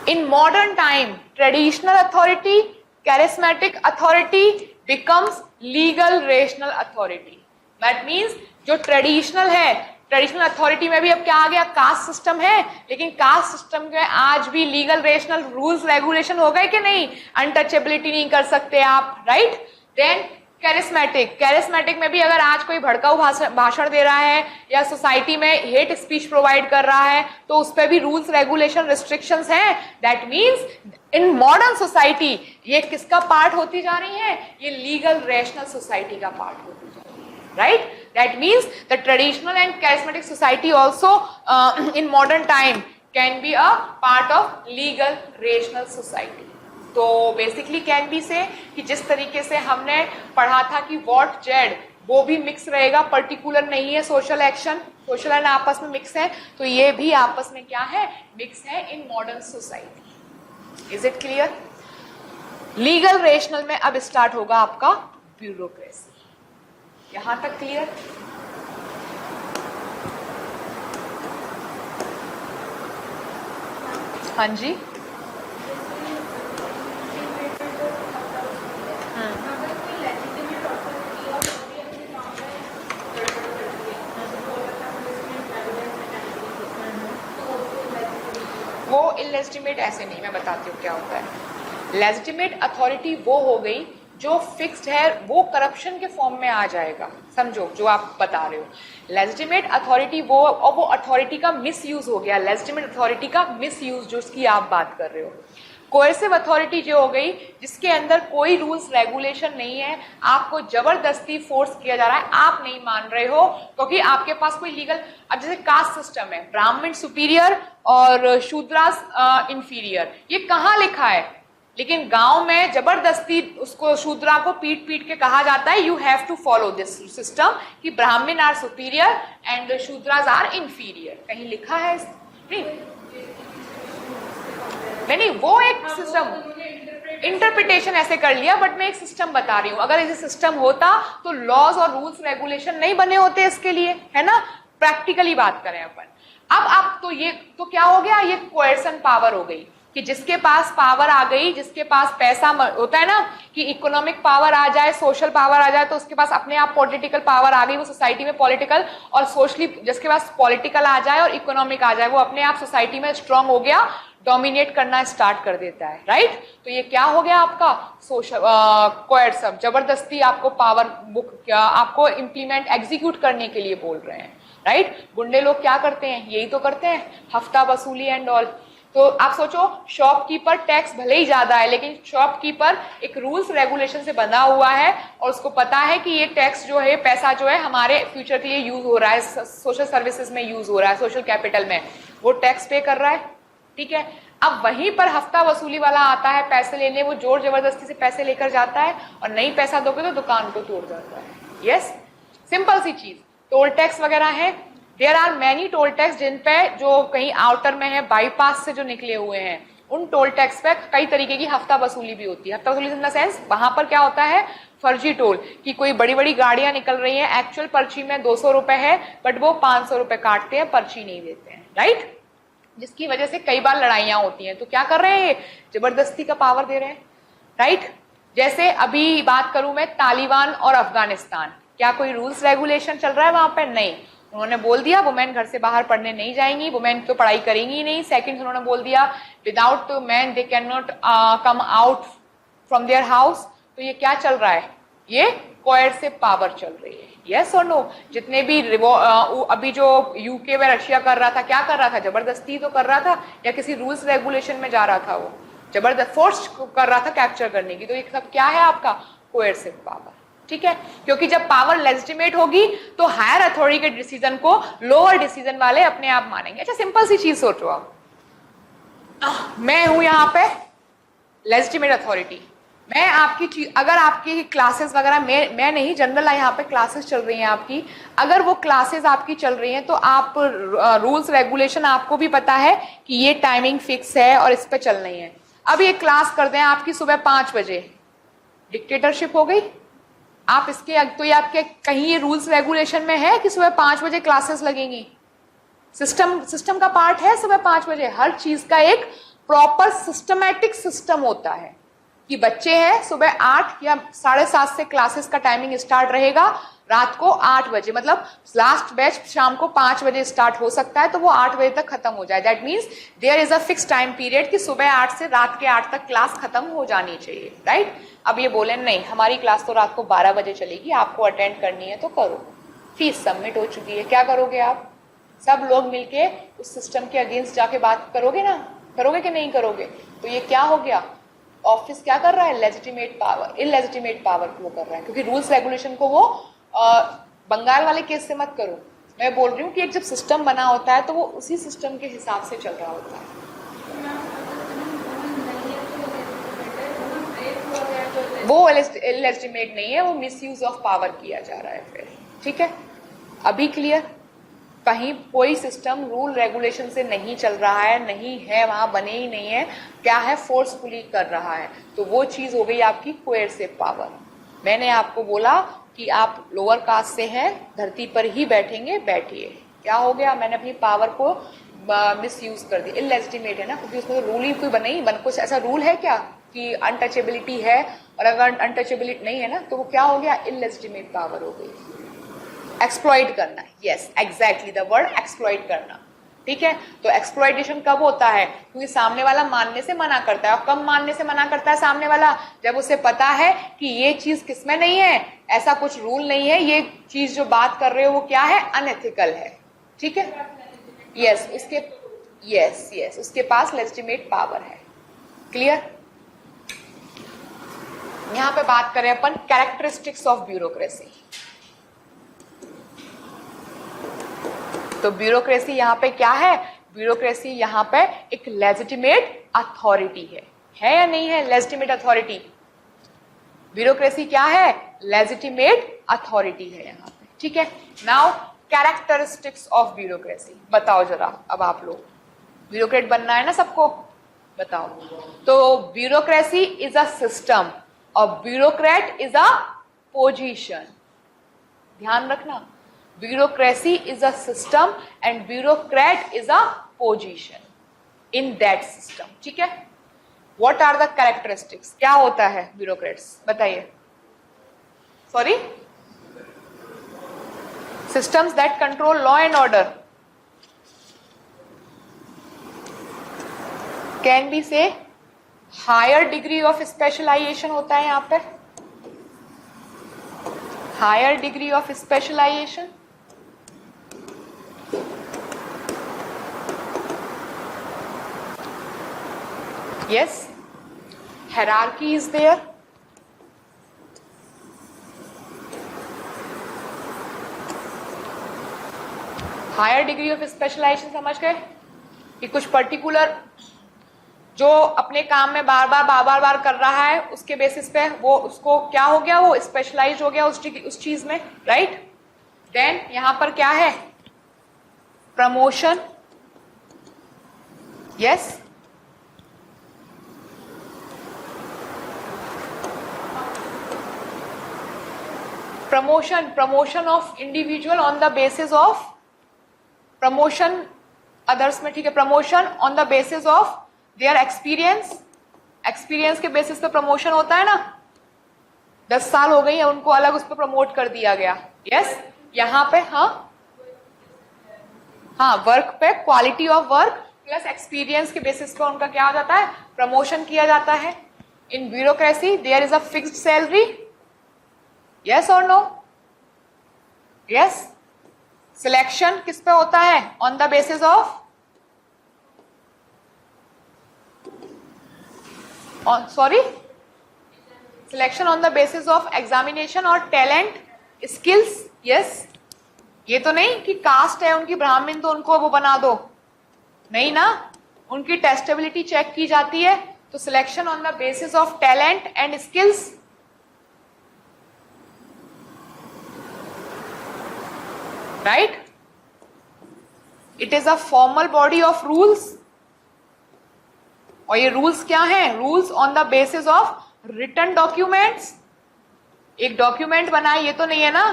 [SPEAKER 1] In modern time, traditional authority, charismatic authority becomes legal rational authority. That means जो ट्रेडिशनल है, ट्रेडिशनल अथॉरिटी में भी अब क्या आ गया, कास्ट सिस्टम है, लेकिन कास्ट सिस्टम में आज भी लीगल रेशनल रूल्स रेगुलेशन हो गए कि नहीं, अनटचेबिलिटी नहीं कर सकते आप, राइट। देन कैरिस्मेटिक में भी अगर आज कोई भड़काऊ भाषण दे रहा है या सोसाइटी में हेट स्पीच प्रोवाइड कर रहा है, तो उस पर भी रूल्स रेगुलेशन रिस्ट्रिक्शंस हैं। That means in modern society ये किसका पार्ट होती जा रही है, ये लीगल रेशनल सोसाइटी का पार्ट होती जा रही है, right. That means the traditional and charismatic society also in modern time can be a part of legal rational society. तो बेसिकली कैन बी से कि जिस तरीके से हमने पढ़ा था कि व्हाट जेड, वो भी मिक्स रहेगा, पर्टिकुलर नहीं है सोशल एक्शन, सोशल एंड आपस में मिक्स है, तो ये भी आपस में क्या है, मिक्स है इन modern society. Is it clear? Legal rational में अब स्टार्ट होगा आपका ब्यूरोक्रेसी। यहां तक क्लियर? हाँ जी, वो इलेजिटिमेट ऐसे नहीं, मैं बताती हूँ क्या होता है। लेजिटिमेट अथॉरिटी वो हो गई जो फिक्स्ड है, वो करप्शन के फॉर्म में आ जाएगा, समझो जो आप बता रहे हो। लेजिटिमेट अथॉरिटी वो, और वो अथॉरिटी का मिसयूज हो गया, लेजिटिमेट अथॉरिटी का मिसयूज जो उसकी आप बात कर रहे हो। कोएसिव अथॉरिटी जो हो गई जिसके अंदर कोई रूल्स रेगुलेशन नहीं है, आपको जबरदस्ती फोर्स किया जा रहा है, आप नहीं मान रहे हो क्योंकि आपके पास कोई लीगल, अब जैसे कास्ट सिस्टम है, ब्राह्मण सुपीरियर और शूद्रास इंफीरियर, ये कहाँ लिखा है, लेकिन गांव में जबरदस्ती उसको शूद्रा को पीट पीट के कहा जाता है you have to follow this system कि Brahmin are superior and Shudras are inferior. कहीं लिखा है? नहीं, वो एक सिस्टम, इंटरप्रिटेशन ऐसे कर लिया, बट मैं एक सिस्टम बता रही हूँ। अगर ऐसे सिस्टम होता तो लॉज और रूल्स रेगुलेशन नहीं बने होते इसके लिए, है ना। प्रैक्टिकली बात करें अपन, अब आप तो ये तो क्या हो गया, ये कोएर्सन पावर हो गई कि जिसके पास पावर आ गई, जिसके पास पैसा होता है ना, कि इकोनॉमिक पावर आ जाए, सोशल पावर आ जाए, तो उसके पास अपने आप पॉलिटिकल पावर आ गई, वो सोसाइटी में पॉलिटिकल और सोशली, जिसके पास पॉलिटिकल आ जाए और इकोनॉमिक आ जाए, वो अपने आप सोसाइटी में स्ट्रांग हो गया, डोमिनेट करना स्टार्ट कर देता है, राइट। तो ये क्या हो गया आपका सोशल कोएर्सन, जबरदस्ती आपको पावर बुक आपको इंप्लीमेंट एग्जीक्यूट करने के लिए बोल रहे हैं, राइट। गुंडे लोग क्या करते हैं, यही तो करते हैं, हफ्ता वसूली एंड ऑल। तो आप सोचो, शॉपकीपर टैक्स भले ही ज्यादा है, लेकिन शॉपकीपर एक रूल्स रेगुलेशन से बंधा हुआ है और उसको पता है कि ये टैक्स जो है, पैसा जो है हमारे फ्यूचर के लिए यूज हो रहा है, सोशल सर्विसेज में यूज हो रहा है, सोशल कैपिटल में, वो टैक्स पे कर रहा है, ठीक है। अब वहीं पर हफ्ता वसूली वाला आता है पैसे लेने, वो जोर जबरदस्ती से पैसे लेकर जाता है और नहीं पैसा दोगे तो दुकान को तोड़ जाता है। यस, सिंपल सी चीज। टोल टैक्स वगैरह है, there are many toll tax जिन पे जो कहीं आउटर में है, बाईपास से जो निकले हुए हैं, उन टोल टैक्स पे कई तरीके की हफ्ता वसूली भी होती है। हफ्ता वसूली इन द सेंस, वहां पर क्या होता है, फर्जी टोल कि कोई बड़ी बड़ी गाड़ियां निकल रही हैं, एक्चुअल पर्ची में 200 रुपए है बट वो 500 रुपए काटते हैं, पर्ची नहीं देते हैं, राइट, जिसकी वजह से कई बार लड़ाइयां होती हैं। तो क्या कर रहे हैं ये, जबरदस्ती का पावर दे रहे हैं, राइट। जैसे अभी बात करूं मैं तालिबान और अफगानिस्तान, क्या कोई रूल्स रेगुलेशन चल रहा है वहां पे? नहीं। उन्होंने बोल दिया वुमेन घर से बाहर पढ़ने नहीं जाएंगी, वुमेन तो पढ़ाई करेंगी ही नहीं। सेकंड उन्होंने बोल दिया without man they can not come out from their house. तो ये क्या चल रहा है, ये कोएर्सिव पावर चल रही है, यस और नो। जितने भी अभी जो यूके में रशिया कर रहा था, क्या कर रहा था, जबरदस्ती तो कर रहा था या किसी रूल्स रेगुलेशन में जा रहा था? वो जबरदस्त फोर्स कर रहा था कैप्चर करने की। तो ये सब क्या है आपका, कोएर्सिव पावर, ठीक है। क्योंकि जब पावर लेजिटिमेट होगी तो हायर अथॉरिटी के डिसीजन को लोअर डिसीजन वाले अपने आप मानेंगे। अच्छा सिंपल सी चीज सोचो आप, मैं हूं यहाँ पे लेजिटिमेट अथॉरिटी, मैं आपकी अगर आपकी क्लासेस वगैरह मैं नहीं, जनरल यहाँ पे क्लासेस चल रही हैं आपकी, अगर वो क्लासेस आपकी चल रही हैं तो आप रूल्स रेगुलेशन आपको भी पता है कि ये टाइमिंग फिक्स है और इस पे चलना ही है। अब ये क्लास कर दें आपकी सुबह 5 बजे, डिक्टेटरशिप हो गई? आप इसके तो ये आपके कहीं ये रूल्स रेगुलेशन में है कि सुबह 5 बजे क्लासेस लगेंगी? सिस्टम का पार्ट है सुबह 5 बजे। हर चीज का एक प्रॉपर सिस्टमैटिक सिस्टम होता है कि बच्चे हैं सुबह 8 या 7:30 से क्लासेस का टाइमिंग स्टार्ट रहेगा, रात को 8 बजे, मतलब लास्ट बैच शाम को 5 बजे स्टार्ट हो सकता है तो वो 8 बजे तक खत्म हो जाए। That means there is a fix time period कि सुबह 8 से रात के 8 तक क्लास खत्म हो जानी चाहिए, राइट। अब ये बोले नहीं हमारी क्लास तो रात को 12 बजे चलेगी, आपको अटेंड करनी है तो करो, फीस सबमिट हो चुकी है, क्या करोगे आप? सब लोग मिलके उस सिस्टम के अगेंस्ट जाके बात करोगे ना, करोगे कि नहीं करोगे? तो ये क्या हो गया, ऑफिस क्या कर रहा है, लेजिटिमेट पावर इलेजिटिमेट पावर को कर रहा है। क्योंकि रूल्स रेगुलेशन को वो बंगाल वाले केस से मत करो, मैं बोल रही हूँ कि एक जब सिस्टम बना होता है तो वो उसी सिस्टम के हिसाब से चल रहा होता है। वो इलेजिटिमेट नहीं है, वो मिसयूज ऑफ पावर किया जा रहा है फिर, ठीक है। अभी क्लियर? कहीं कोई सिस्टम रूल रेगुलेशन से नहीं चल रहा है, नहीं है, वहां बने ही नहीं है, क्या है, फोर्सफुली कर रहा है, तो वो चीज हो गई आपकी कोएर्सिव पावर। मैंने आपको बोला कि आप लोअर कास्ट से हैं, धरती पर ही बैठेंगे, बैठिए, क्या हो गया, मैंने अपनी पावर को मिसयूज कर दी, इलेजिटिमेट है ना, क्योंकि उसमें तो रूल ही कोई बना ही कुछ ऐसा रूल है क्या कि अनटचेबिलिटी है, और अगर अनटचेबिलिटी नहीं है ना तो वो क्या हो गया, इलेजिटिमेट पावर हो गई। एक्सप्लॉइट करना, yes exactly the word exploit करना, ठीक है। तो एक्सप्लॉइटेशन कब होता है, क्योंकि सामने वाला मानने से मना करता है। और कब मानने से मना करता है सामने वाला, जब उसे पता है कि ये चीज किसमें नहीं है, ऐसा कुछ रूल नहीं है, ये चीज जो बात कर रहे हो वो क्या है, अनएथिकल है, ठीक है। यस उसके पास लेजिटिमेट पावर है, क्लियर। यहां पे बात करें अपन कैरेक्टरिस्टिक्स ऑफ ब्यूरोक्रेसी। तो ब्यूरोक्रेसी यहाँ पे क्या है, ब्यूरोक्रेसी यहाँ पे एक लेजिटिमेट अथॉरिटी है या नहीं है, लेजिटिमेट अथॉरिटी। ब्यूरोक्रेसी क्या है, लेजिटिमेट अथॉरिटी है यहाँ पे, ठीक है। नाउ कैरेक्टरिस्टिक्स ऑफ ब्यूरोक्रेसी बताओ जरा, अब आप लोग ब्यूरोक्रेट बनना है ना सबको, बताओ। तो ब्यूरोक्रेसी इज अ सिस्टम और ब्यूरोक्रेट इज अ पोजीशन, ध्यान रखना। Bureaucracy is a system and bureaucrat is a position in that system, ठीक है। What are the characteristics? क्या होता है bureaucrats, बताइए। Sorry? Systems that control law and order. Can we say higher degree of specialization होता है यहाँ पे, higher degree of specialization. Yes, hierarchy is there. Higher degree of specialization समझ गए कि कुछ पर्टिकुलर जो अपने काम में बार बार कर रहा है, उसके बेसिस पे वो उसको क्या हो गया, वो स्पेशलाइज हो गया उस चीज में, राइट। देन यहां पर क्या है, promotion, yes. Promotion of individual on the basis of promotion others में, ठीक है, promotion on the basis of their experience, experience के बेसिस पे प्रमोशन होता है ना, 10 साल हो गई है उनको अलग उस पर प्रमोट कर दिया गया, यस। यहाँ पे हाँ वर्क पे, quality of work plus experience के बेसिस पे उनका क्या हो जाता है, प्रमोशन किया जाता है। In bureaucracy there is a fixed salary, yes और नो, यस। सिलेक्शन किस पे होता है, on the basis of, sorry, selection on the basis of examination और टैलेंट, स्किल्स, यस। ये तो नहीं कि कास्ट है उनकी ब्राह्मण तो उनको वो बना दो, नहीं ना, उनकी टेस्टेबिलिटी चेक की जाती है। तो selection on the basis of talent and skills, right. It is a formal body of rules, और ये रूल्स क्या हैं, rules on the basis of written documents. एक डॉक्यूमेंट बनाए, ये तो नहीं है ना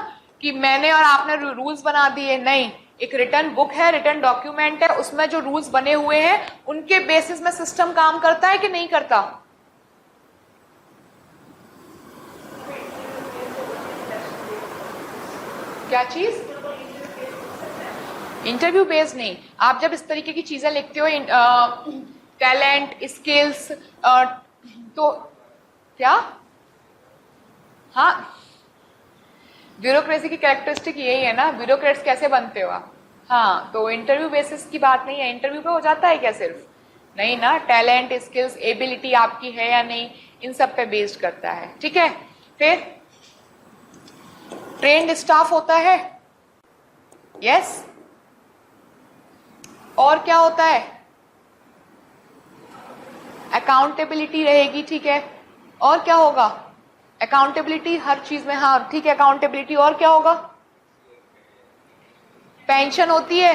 [SPEAKER 1] कि मैंने और आपने रूल्स बना दिए, नहीं, एक रिटर्न बुक है, रिटर्न डॉक्यूमेंट है, उसमें जो रूल्स बने हुए हैं उनके बेसिस में सिस्टम काम करता है कि नहीं करता। क्या चीज, इंटरव्यू बेस्ड नहीं। आप जब इस तरीके की चीजें लिखते हो, टैलेंट, स्किल्स, तो क्या, हाँ, ब्यूरोक्रेसी की कैरेक्टरिस्टिक यही है ना, ब्यूरोक्रेट्स कैसे बनते हो आप। हाँ, तो इंटरव्यू बेसिस की बात नहीं है, इंटरव्यू पे हो जाता है क्या सिर्फ, नहीं ना, टैलेंट, स्किल्स, एबिलिटी आपकी है या नहीं, इन सब पे बेस्ड करता है, ठीक है। फिर ट्रेन्ड स्टाफ होता है, यस। और क्या होता है, अकाउंटेबिलिटी रहेगी, ठीक है। और क्या होगा, अकाउंटेबिलिटी हर चीज में, हाँ ठीक है, अकाउंटेबिलिटी। और क्या होगा, पेंशन होती है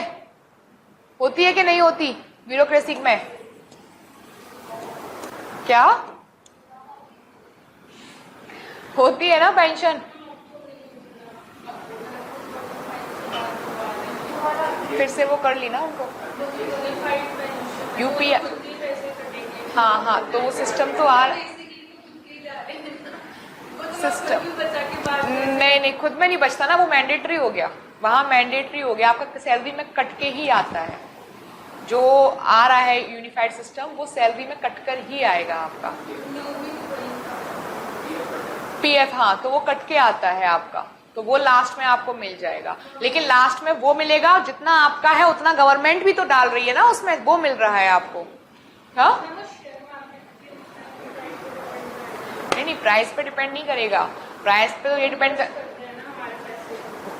[SPEAKER 1] कि नहीं होती ब्यूरोक्रेसी में, क्या होती है ना पेंशन। फिर से वो कर ली ना उनको, यूपीआई, हाँ, तो वो सिस्टम तो सिस्टम नहीं, खुद में नहीं बचता ना, वो मैंडेटरी हो गया, वहां मैंडेटरी हो गया, आपका सैलरी में कट के ही आता है, जो आ रहा है यूनिफाइड सिस्टम वो सैलरी में कट कर ही आएगा आपका। पीएफ, हाँ, तो वो कट के आता है आपका, तो वो लास्ट में आपको मिल जाएगा, लेकिन लास्ट में वो मिलेगा जितना आपका है उतना गवर्नमेंट भी तो डाल रही है ना उसमें, वो मिल रहा है आपको। हाँ, नहीं, प्राइस पे डिपेंड नहीं करेगा, प्राइस पे तो ये डिपेंड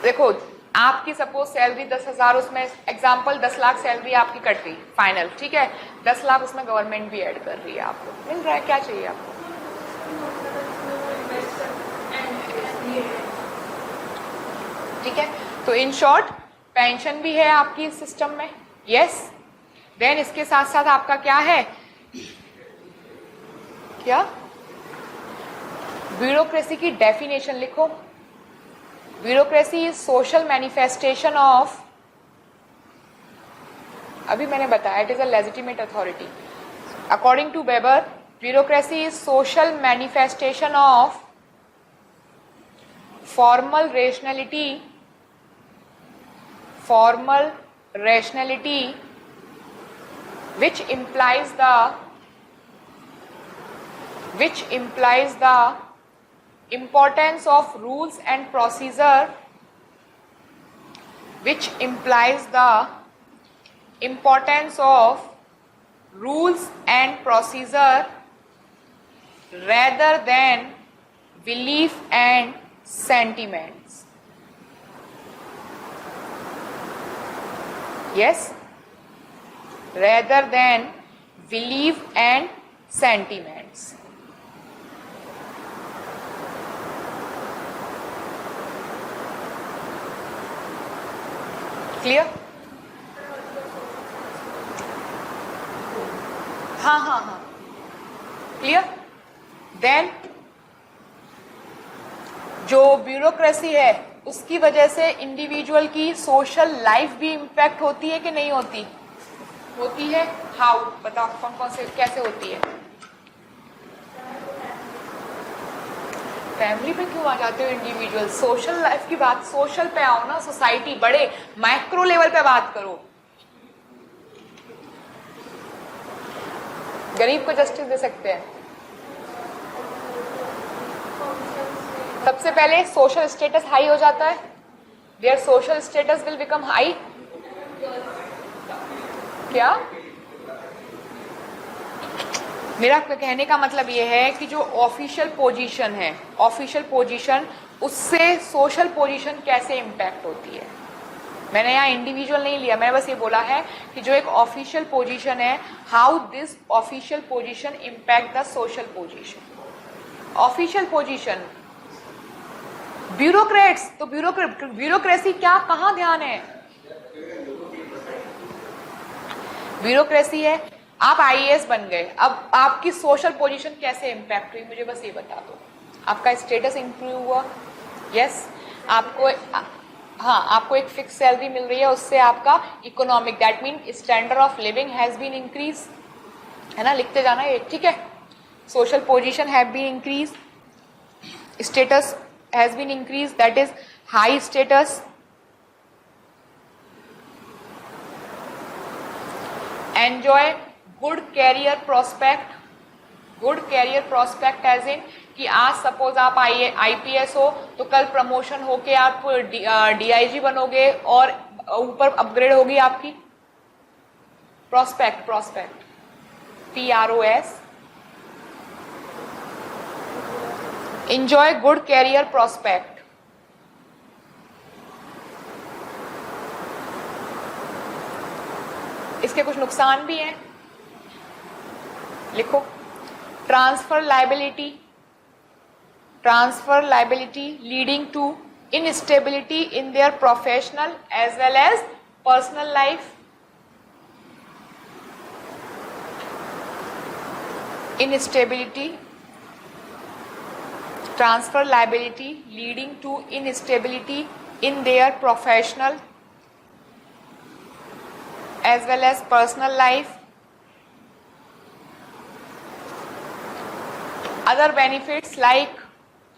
[SPEAKER 1] देखो, आपकी सपोज सैलरी 10,000, उसमें एग्जांपल 10 लाख सैलरी आपकी कट गई फाइनल, ठीक है, 10 लाख उसमें गवर्नमेंट भी ऐड कर रही है, आपको मिल रहा है, क्या चाहिए आपको, ठीक है। तो इन शॉर्ट पेंशन भी है आपकी सिस्टम में, यस। देन इसके साथ साथ आपका क्या है, क्या, ब्यूरोक्रेसी की डेफिनेशन लिखो। Bureaucracy is social manifestation of, अभी मैंने बताया, it is a legitimate authority. According to Weber, bureaucracy is social manifestation of formal rationality which implies the importance of rules and procedure, which implies the importance of rules and procedure rather than belief and sentiments. Yes, rather than belief and sentiments. Clear? हाँ, clear? Then जो bureaucracy है उसकी वजह से individual की social life भी impact होती है कि नहीं होती? होती है। हाउ? बताओ कौन कौन से, कैसे होती है? फैमिली पे क्यों आ जाते हो इंडिविजुअल? सोशल लाइफ की बात, सोशल पे आओ ना, सोसाइटी, बड़े माइक्रो लेवल पे बात करो। गरीब को जस्टिस दे सकते हैं। सबसे पहले सोशल स्टेटस हाई हो जाता है, their social status will become high. क्या? मेरा कहने का मतलब ये है कि जो ऑफिशियल पोजीशन है, ऑफिशियल पोजीशन, उससे सोशल पोजीशन कैसे इम्पैक्ट होती है। मैंने यहाँ इंडिविजुअल नहीं लिया, मैंने बस ये बोला है कि जो एक ऑफिशियल पोजीशन है, how this official position impact the social position. Official position, bureaucrats, तो ब्यूरोक्रेसी क्या, कहाँ ध्यान है? ब्यूरोक्रेसी है। आप आईएएस बन गए, अब आपकी सोशल पोजीशन कैसे इम्पैक्ट हुई, मुझे बस ये बता दो। आपका स्टेटस इंप्रूव हुआ, यस। आपको आपको एक फिक्स सैलरी मिल रही है, उससे आपका economic, that mean standard of living has been increase, है ना, लिखते जाना ये, ठीक है। Social position have been increase, status has been increase, that is high status. Enjoy good career prospect, good career prospect as in कि आज suppose आप आईपीएस हो तो कल प्रमोशन होके आप डीआईजी बनोगे और ऊपर अपग्रेड होगी आपकी। Prospect, prospect, PROS, enjoy good career prospect। इसके कुछ नुकसान भी हैं, लिखो। Transfer liability, transfer liability leading to instability in their professional as well as personal life, instability, transfer liability leading to instability in their professional as well as personal life. Other benefits like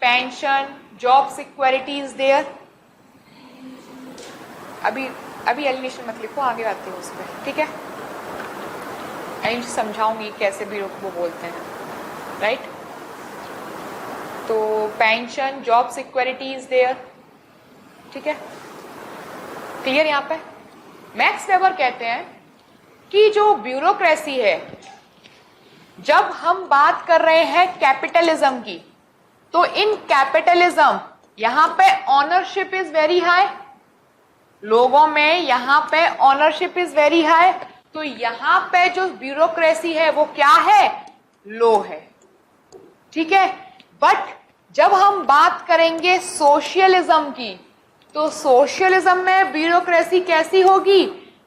[SPEAKER 1] pension, job security is there. अभी alienation मत लिखो, आगे आते हो उस पर, ठीक है। मैं समझाऊंगी कैसे भी वो बोलते हैं, राइट। तो pension, job security is there, ठीक है, क्लियर। यहाँ पे मैक्स वेबर कहते हैं कि जो ब्यूरोक्रेसी है, जब हम बात कर रहे हैं कैपिटलिज्म की, तो इन कैपिटलिज्म यहां पे ऑनरशिप इज वेरी हाई, लोगों में यहां पे ऑनरशिप इज वेरी हाई, तो यहां पे जो ब्यूरोक्रेसी है वो क्या है, लो है, ठीक है। बट जब हम बात करेंगे सोशलिज्म की, तो सोशलिज्म में ब्यूरोक्रेसी कैसी होगी,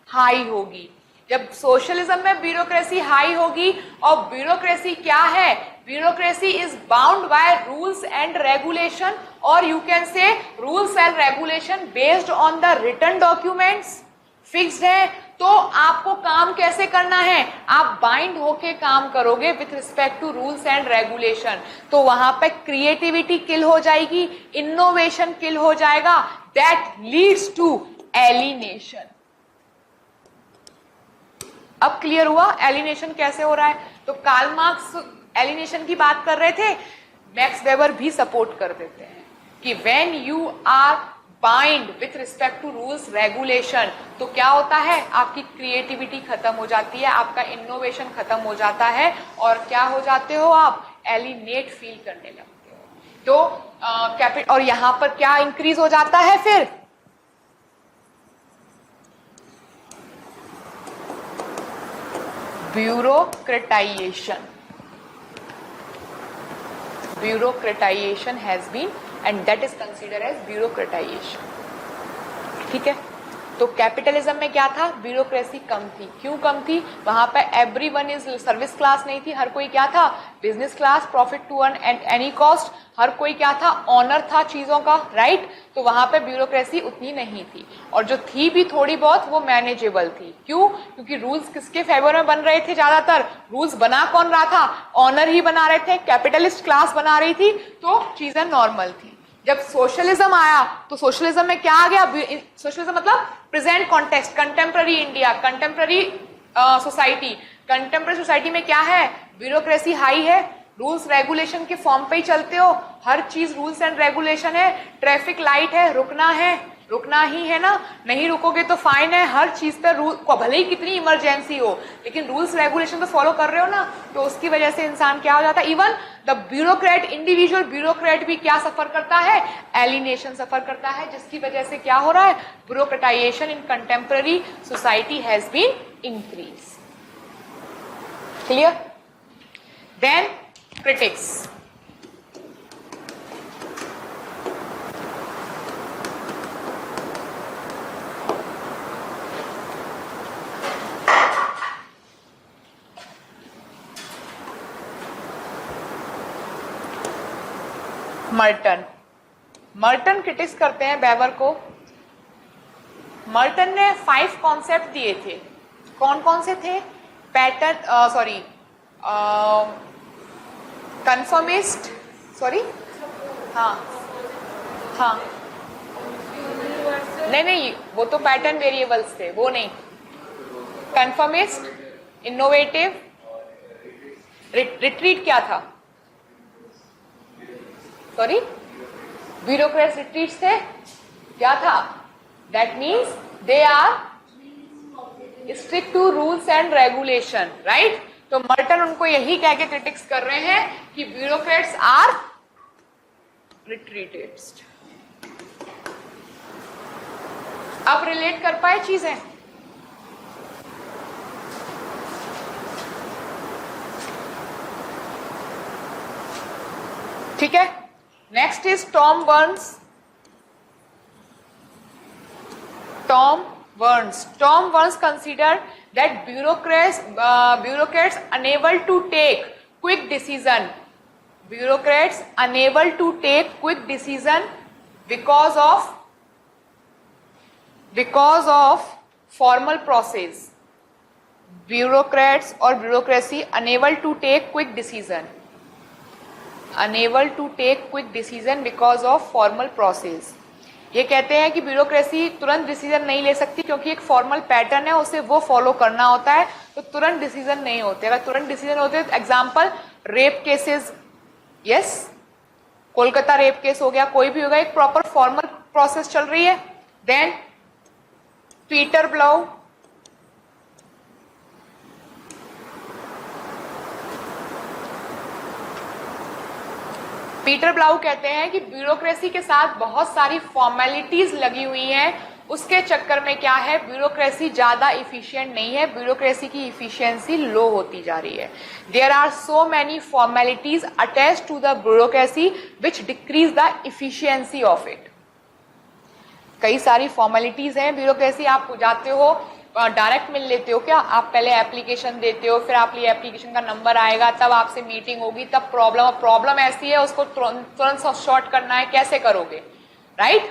[SPEAKER 1] हाई होगी। जब सोशलिज्म में ब्यूरोक्रेसी हाई होगी, और ब्यूरोक्रेसी क्या है, bureaucracy is bound by rules and regulation, और you can say rules and regulation based on the written documents, fixed है। तो आपको काम कैसे करना है, आप बाइंड होके काम करोगे with respect to rules and regulation, तो वहां पे क्रिएटिविटी किल हो जाएगी, इनोवेशन किल हो जाएगा, दैट लीड्स टू एलिनेशन। अब क्लियर हुआ एलिनेशन कैसे हो रहा है। तो कार्ल मार्क्स एलिनेशन की बात कर रहे थे, मैक्स वेबर भी सपोर्ट कर देते हैं कि when you are bind with respect to rules regulation, तो क्या होता है, आपकी क्रिएटिविटी खत्म हो जाती है, आपका इनोवेशन खत्म हो जाता है, और क्या हो जाते हो आप, एलिनेट फील करने लगते हो। तो और यहां पर क्या इंक्रीज हो जाता है, फिर bureaucratization, bureaucratization has been and that is considered as bureaucratization, ठीक है। तो कैपिटलिज्म में क्या था, ब्यूरोक्रेसी कम थी। क्यों कम थी, वहां पे एवरीवन इज सर्विस क्लास नहीं थी, हर कोई क्या था, business class, profit to earn at any cost, हर कोई क्या था, ऑनर था चीजों का, राइट। तो वहां पे ब्यूरोक्रेसी उतनी नहीं थी, और जो थी भी थोड़ी बहुत वो मैनेजेबल थी। क्यों, क्योंकि रूल्स किसके फेवर में बन रहे थे, ज्यादातर रूल्स बना कौन रहा था, ऑनर ही बना रहे थे, कैपिटलिस्ट क्लास बना रही थी, तो चीजें नॉर्मल थी। जब सोशलिज्म आया तो सोशलिज्म में क्या आ गया, सोशलिज्म मतलब present context, contemporary India, contemporary society. Contemporary society में क्या है, ब्यूरोक्रेसी हाई है, रूल्स रेगुलेशन के फॉर्म पे ही चलते हो, हर चीज रूल्स एंड रेगुलेशन है, ट्रैफिक लाइट है, रुकना ही है ना, नहीं रुकोगे तो फाइन है, हर चीज पे रूल, भले ही कितनी इमरजेंसी हो लेकिन रूल्स रेगुलेशन तो फॉलो कर रहे हो ना, तो उसकी वजह से इंसान क्या हो जाता है, even the bureaucrat, individual bureaucrat भी क्या सफर करता है, एलिनेशन सफर करता है, जिसकी वजह से क्या हो रहा है, bureaucratization in contemporary society has been increase. Clear. Then critics, Merton critics करते हैं बेवर को। मर्टन ने 5 कॉन्सेप्ट दिए थे, कौन कौन से थे, पैटर्न, सॉरी, कन्फर्मिस्ट, सॉरी, हाँ हाँ, नहीं वो तो पैटर्न वेरिएबल्स थे, वो नहीं, कन्फर्मिस्ट, इनोवेटिव, रिट्रीट क्या था, सॉरी, ब्यूरोक्रेट्स रिट्रीट्स थे, क्या था, that means they are strict to rules and regulation, right. तो मर्टन उनको यही कह के क्रिटिक्स कर रहे हैं कि ब्यूरोक्रेट्स आर रिट्रीटेड। अब रिलेट कर पाए चीजें, ठीक है। Next is Tom Burns. Tom Burns considered that bureaucrats unable to take quick decision. Bureaucrats unable to take quick decision because of formal process. Bureaucrats or bureaucracy unable to take quick decision. Unable to take quick decision because of formal process. ये कहते हैं कि bureaucracy तुरंत decision नहीं ले सकती क्योंकि एक फॉर्मल पैटर्न है, उसे वो फॉलो करना होता है, तो तुरंत डिसीजन नहीं होते। अगर तुरंत डिसीजन होते तो example rape cases, yes, Kolkata rape case हो गया, कोई भी होगा, एक प्रॉपर फॉर्मल प्रोसेस चल रही है। देन पीटर ब्लाउ, कहते हैं कि ब्यूरोक्रेसी के साथ बहुत सारी फॉर्मेलिटीज लगी हुई हैं, उसके चक्कर में क्या है, ब्यूरोक्रेसी ज्यादा इफिशिएंट नहीं है, ब्यूरोक्रेसी की इफिशियंसी लो होती जा रही है। There are so many formalities attached to the bureaucracy which decrease the efficiency of it. कई सारी फॉर्मेलिटीज हैं ब्यूरोक्रेसी, आप जाते हो डायरेक्ट मिल लेते हो क्या, आप पहले एप्लीकेशन देते हो, फिर आप ये एप्लीकेशन का नंबर आएगा, तब आपसे मीटिंग होगी, तब प्रॉब्लम ऐसी है उसको तुरंत सॉर्ट करना है, कैसे करोगे, राइट।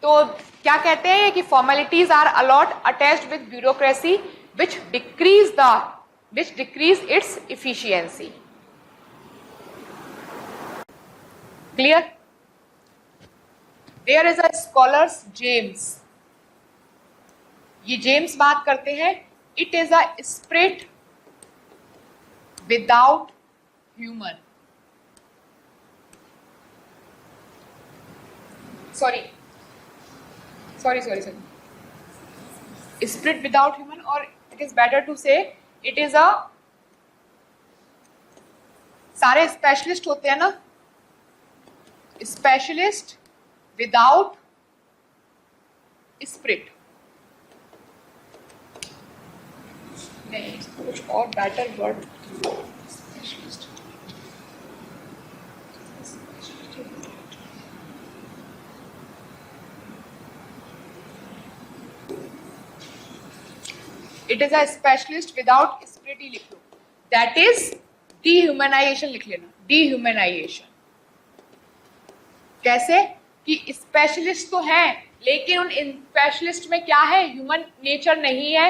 [SPEAKER 1] तो क्या कहते हैं कि formalities are a lot attached with bureaucracy which decrease its efficiency. Clear. There is a scholars James, ये जेम्स बात करते हैं, it is a spirit without human, sorry, spirit without human, और it is better to say it is a, सारे specialist होते हैं ना, specialist without spirit, नहीं कुछ और better word, it is a specialist without spirit ही लिख लो, दैट इज डिह्यूमनाइजेशन लिख लेना, डिह्यूमनाइजेशन। कैसे कि स्पेशलिस्ट तो हैं लेकिन उन स्पेशलिस्ट में क्या है, ह्यूमन नेचर नहीं है,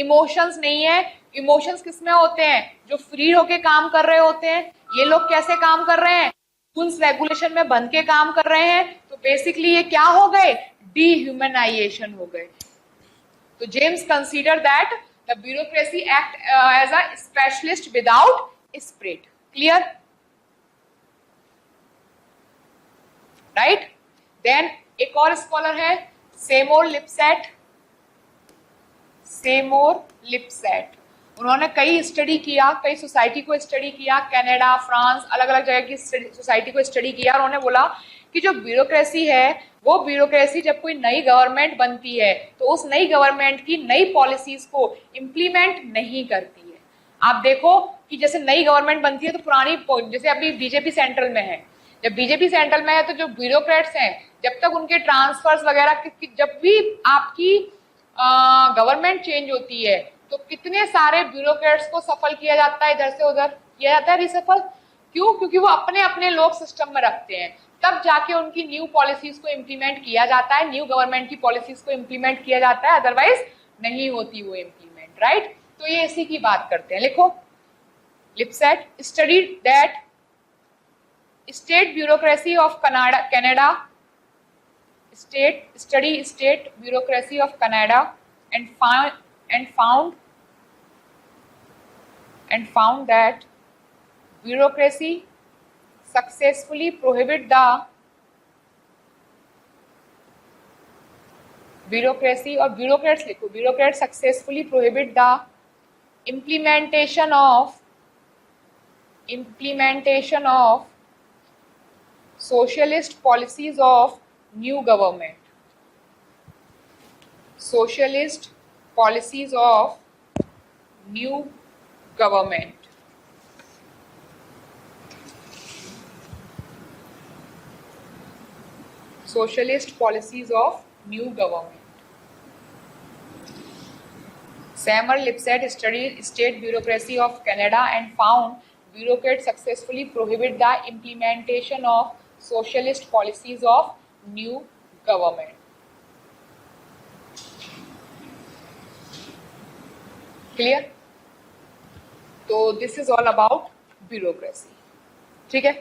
[SPEAKER 1] इमोशंस नहीं है। इमोशंस किसमें होते हैं, जो फ्री होके काम कर रहे होते हैं। ये लोग कैसे काम कर रहे हैं, रूल्स रेगुलेशन में बंध के काम कर रहे हैं। तो बेसिकली ये क्या हो गए, डिह्यूमनाइजेशन हो गए। तो James consider that the bureaucracy act as a specialist without spirit. Clear, right. Then एक और स्कॉलर है सेमोर लिपसेट, सेमोर लिपसेट। उन्होंने कई स्टडी किया, कई सोसाइटी को स्टडी किया, कनाडा, फ्रांस, अलग अलग जगह की सोसाइटी को स्टडी किया। और उन्होंने बोला कि जो ब्यूरोक्रेसी है वो ब्यूरोक्रेसी जब कोई नई गवर्नमेंट बनती है तो उस नई गवर्नमेंट की नई पॉलिसीज को इम्प्लीमेंट नहीं करती है। आप देखो कि जैसे नई गवर्नमेंट बनती है तो पुरानी, जैसे अभी बीजेपी सेंट्रल में है, जब बीजेपी सेंट्रल में है तो जो ब्यूरोक्रेट्स हैं जब तक उनके ट्रांसफर्स वगैरह, जब भी आपकी गवर्नमेंट चेंज होती है तो कितने सारे ब्यूरोक्रेट्स को सफल किया जाता है, इधर से उधर किया जाता है रिसफल। क्यों, क्योंकि वो अपने अपने लोग सिस्टम में रखते हैं, तब जाके उनकी न्यू पॉलिसीज को इम्प्लीमेंट किया जाता है, न्यू गवर्नमेंट की पॉलिसीज को इम्प्लीमेंट किया जाता है, अदरवाइज नहीं होती वो इम्प्लीमेंट, राइट। तो ये इसी की बात करते हैं। लिखो, Lipset studied that state bureaucracy of Canada, state bureaucracy of Canada and found that bureaucracy successfully prohibit the bureaucracy, or bureaucrats लिखो, bureaucrats successfully prohibit the implementation of socialist policies of new government, socialist policies of new government, socialist policies of new government. Samuel Lipset studied state bureaucracy of Canada and found bureaucrats successfully prohibit the implementation of socialist policies of new government. Clear? तो this is all about bureaucracy. ठीक है,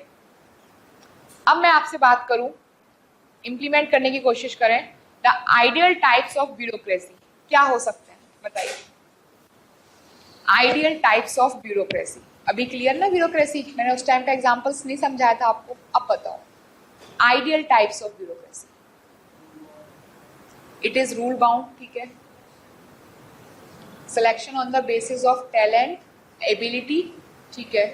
[SPEAKER 1] अब मैं आपसे बात करूं, implement करने की कोशिश करें, the ideal types of bureaucracy क्या हो सकते हैं, बताइए। आइडियल टाइप्स ऑफ ब्यूरोक्रेसी, अभी क्लियर ना ब्यूरोक्रेसी, मैंने उस टाइम का एग्जांपल्स नहीं समझाया था आपको, अब बताओ। Ideal types of bureaucracy, it is rule bound, ठीक है, selection on the basis of talent, ability, ठीक है,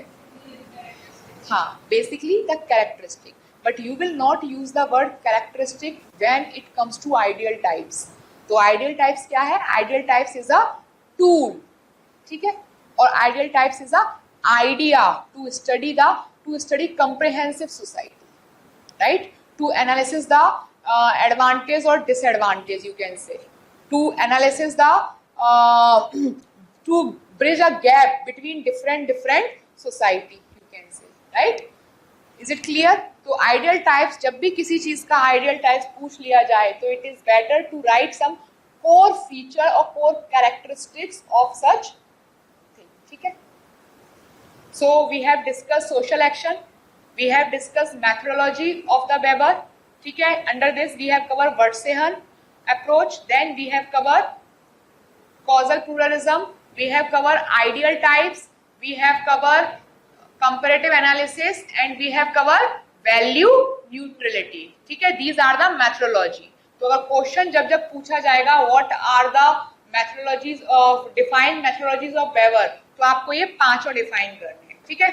[SPEAKER 1] हाँ, basically the characteristic, but you will not use the word characteristic when it comes to ideal types. तो ideal types क्या है, ideal types is a tool, ठीक है, और ideal types is a idea to study comprehensive society, right, to analysis the advantage or disadvantage, you can say, to analysis the to bridge a gap between different society, you can say, right, is it clear? तो ideal types, जब भी किसी चीज का ideal types पूछ लिया जाए तो it is better to write some core feature और core characteristics of such thing, ठीक है। So we have discussed social action, we have discussed methodology of the Weber, ठीक है, under this we have covered Wurtzehan approach, then we have covered causal pluralism, we have covered ideal types, we have covered comparative analysis and we have covered value neutrality, ठीक है, these are the methodology। तो अगर question जब पूछा जाएगा what are the methodologies of defined methodologies of Weber, तो आपको ये पांचों डिफाइन करने हैं, ठीक है।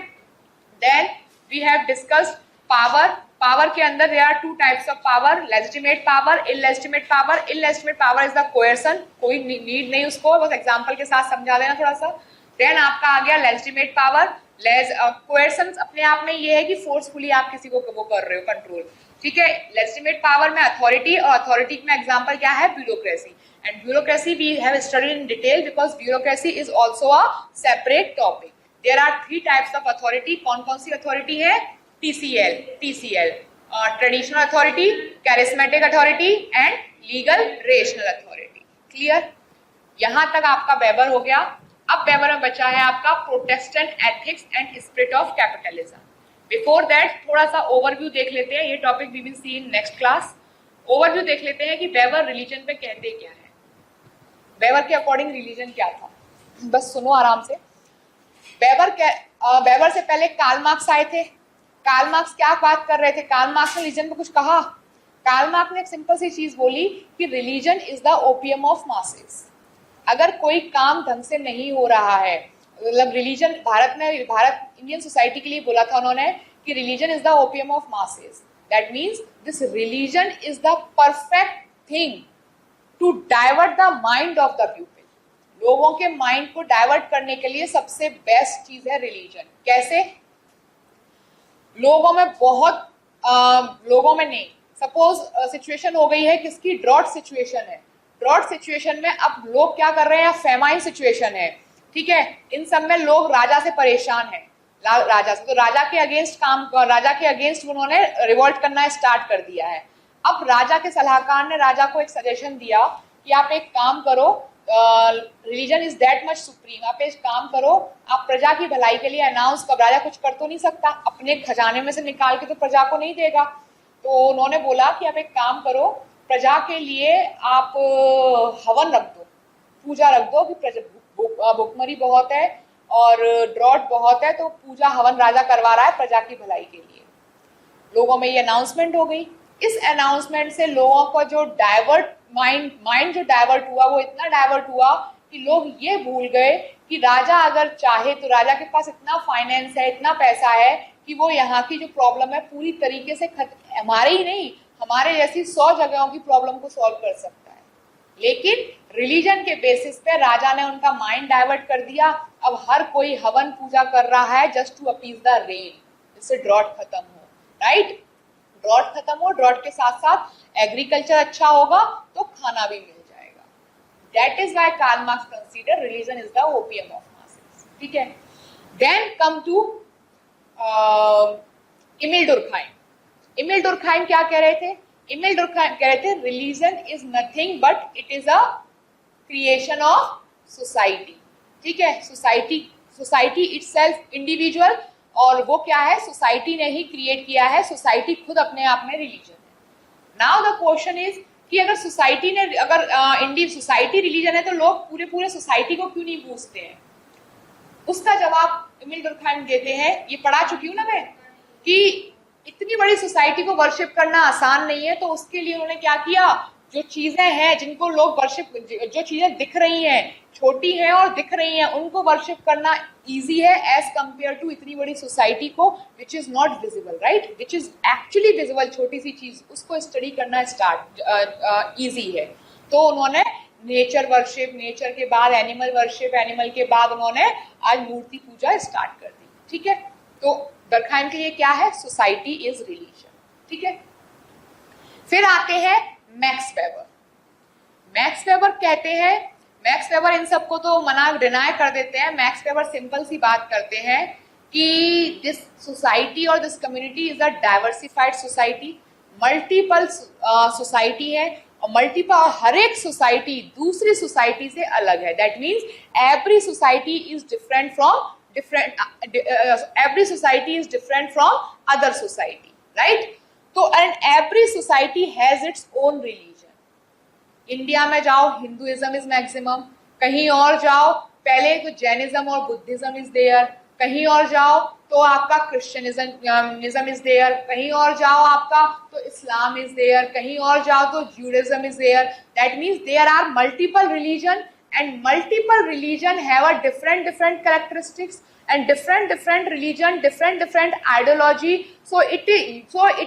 [SPEAKER 1] Then we have discussed power, power के अंदर there are two types of power, legitimate power, illegitimate power. Illegitimate power is the coercion, कोई नीड नहीं उसको, बस एग्जांपल के साथ समझा देना थोड़ा सा। देन आपका आ गया लेजिटिमेट पावर, कोएर्सन अपने आप में ये है कि फोर्सफुली आप किसी को वो कर रहे हो, कंट्रोल, ठीक है। लेजिस्लेटिव पावर में अथॉरिटी, और अथॉरिटी में एग्जांपल क्या है, bureaucracy. And bureaucracy we have studied in detail because bureaucracy is also a separate topic. There are 3 types of authority. कौन कौन सी अथॉरिटी है? TCL, traditional authority, charismatic authority and legal rational authority. Clear? यहां तक आपका weber हो गया। अब वेबर में बचा है आपका Protestant ethics and spirit of capitalism. Before that थोड़ा सा ओवरव्यू देख लेते हैं, ये topic we will see in next class. Overview देख लेते हैं कि वेबर रिलीजन पे कहते क्या है, वेबर के अकॉर्डिंग रिलीजन क्या था। बस सुनो आराम से। वेबर से पहले कार्ल मार्क्स आए थे। कार्ल मार्क्स क्या बात कर रहे थे? कार्ल मार्क्स ने रिलीजन पे कुछ कहा? कार्ल मार्क्स ने एक सिंपल सी चीज बोली कि religion is the opium of masses. अगर कोई काम ढंग से नहीं हो रहा है, मतलब रिलीजन, भारत इंडियन सोसाइटी के लिए बोला था उन्होंने कि religion is the opium of masses. That means this religion is the perfect thing to divert the mind of the people. लोगों के माइंड को डाइवर्ट करने के लिए सबसे बेस्ट चीज है रिलीजन। कैसे? लोगों में नहीं, सपोज सिचुएशन हो गई है किसकी, ड्रॉट सिचुएशन है। ड्रॉट सिचुएशन में अब लोग क्या कर रहे हैं, फेमाइन सिचुएशन है, ठीक है। इन सब में लोग राजा से परेशान हैं, राजा से, तो राजा के अगेंस्ट उन्होंने रिवोल्ट करना स्टार्ट कर दिया है। अब राजा के सलाहकार ने राजा को एक सजेशन दिया कि आप एक काम करो, religion is that much supreme, आप एक काम करो, आप प्रजा की भलाई के लिए अनाउंस कर। राजा कुछ कर तो नहीं सकता, अपने खजाने में से निकाल के तो प्रजा को नहीं देगा। तो उन्होंने बोला कि आप एक काम करो, प्रजा के लिए आप हवन रख दो, पूजा रख दो कि भुखमरी बहुत है और ड्रॉट बहुत है, तो पूजा हवन राजा करवा रहा है प्रजा की भलाई के लिए। लोगों में ये अनाउंसमेंट हो गई। इस अनाउंसमेंट से लोगों का जो माइंड जो डाइवर्ट हुआ, वो इतना डाइवर्ट हुआ कि लोग ये भूल गए कि राजा अगर चाहे तो राजा के पास इतना फाइनेंस है, इतना पैसा है कि वो यहाँ की जो प्रॉब्लम है पूरी तरीके से हमारे ही नहीं, हमारे जैसी 100 जगहों की प्रॉब्लम को सॉल्व कर सकता है। लेकिन रिलीजन के बेसिस पे राजा ने उनका माइंड डाइवर्ट कर दिया। अब हर कोई हवन पूजा कर रहा है just to appease the rain, जिससे ड्रॉट खत्म हो, राइट। ड्रॉट खत्म हो, ड्रॉट के साथ साथ एग्रीकल्चर अच्छा होगा तो खाना भी मिल जाएगा। That is why Karl Marx consider religion is the opium of masses, ठीक है। Then come to Emile Durkheim. Emile Durkheim क्या कह रहे थे? इमिल डुर्कहाइम कह रहे थे religion is nothing but it is a creation of society, ठीक है। सोसाइटी इटसेल्फ इंडिविजुअल, और वो क्या है, सोसाइटी ने ही क्रिएट किया है, सोसाइटी खुद अपने आप में रिलीजन है। नाउ द क्वेश्चन इज कि अगर सोसाइटी ने, अगर सोसाइटी रिलीजन है तो लोग पूरे सोसाइटी को क्यों नहीं पूछते हैं? उसका जवाब इमिल डुर्कहाइम देते हैं, ये पढ़ा चुकी हूं ना मैं, कि इतनी बड़ी सोसाइटी को वर्शिप करना आसान नहीं है। तो उसके लिए उन्होंने क्या किया, जो चीजें हैं जिनको लोग वर्शिप, जो चीजें दिख रही हैं, छोटी हैं और दिख रही हैं, उनको वर्शिप करना इजी है एज कंपेयर टू इतनी बड़ी सोसाइटी को which is not visible, right, which is actually visible. छोटी सी चीज उसको स्टडी करना इजी है। तो उन्होंने नेचर वर्शिप, नेचर के बाद एनिमल वर्शिप, एनिमल के बाद उन्होंने आज मूर्ति पूजा स्टार्ट कर दी, ठीक है। तो डुर्कहाइम के लिए क्या है, सोसाइटी इज रिलीजन, ठीक है। फिर आते हैं मैक्स वेबर। मैक्स वेबर कहते हैं, मैक्स वेबर इन सबको तो डिनाई कर देते हैं। मैक्स वेबर सिंपल सी बात करते हैं कि दिस सोसाइटी और this community is a diversified society, multiple society है, और मल्टीपल, हर एक सोसाइटी दूसरी सोसाइटी से अलग है। That means every society is different from every society is different from other society, right? तो and every society has its own religion. India में जाओ हिंदुइज्म इज मैक्सिमम, कहीं और जाओ पहले तो जैनिज्म और बुद्धिज्म इज देयर, कहीं और जाओ तो आपका क्रिश्चियनिज्म इज देयर, कहीं और जाओ आपका तो इस्लाम इज देयर, कहीं और जाओ तो Judaism is there. That means there are multiple religion and multiple religion have a different characteristics, and different religion, different ideology. So it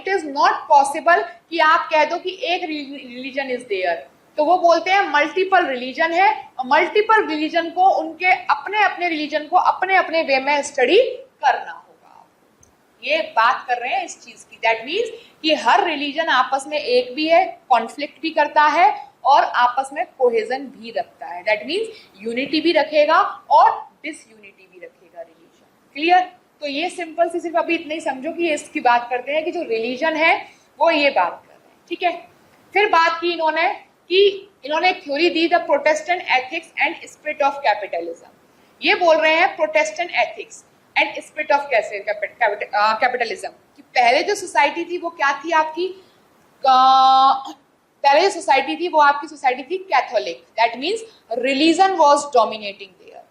[SPEAKER 1] is not possible कि आप कह दो कि एक religion is there। तो वो बोलते हैं मल्टीपल रिलीजन है, और मल्टीपल रिलीजन को उनके अपने रिलीजन को अपने वे में स्टडी करना होगा आपको। ये बात कर रहे हैं इस चीज की। दैट मीन्स कि हर रिलीजन आपस में एक भी है, कॉन्फ्लिक्ट भी करता है और आपस में कोहेजन भी रखता है। दैट मीन्स यूनिटी भी रखेगा और डिसयूनिटी भी रखेगा रिलीजन। क्लियर? तो ये सिंपल सी सिर्फ अभी इतना ही समझो कि ये इसकी बात करते हैं कि जो रिलीजन है वो ये बात कर रहे हैं। ठीक है, फिर बात की इन्होंने कि इन्होंने एक theory the, the Protestant ethics and spirit of capitalism. ये बोल रहे हैं Protestant ethics and spirit of capitalism कि पहले जो सोसाइटी थी वो क्या थी आपकी, पहले जो सोसाइटी थी वो आपकी सोसाइटी थी Catholic. That means religion was dominating there.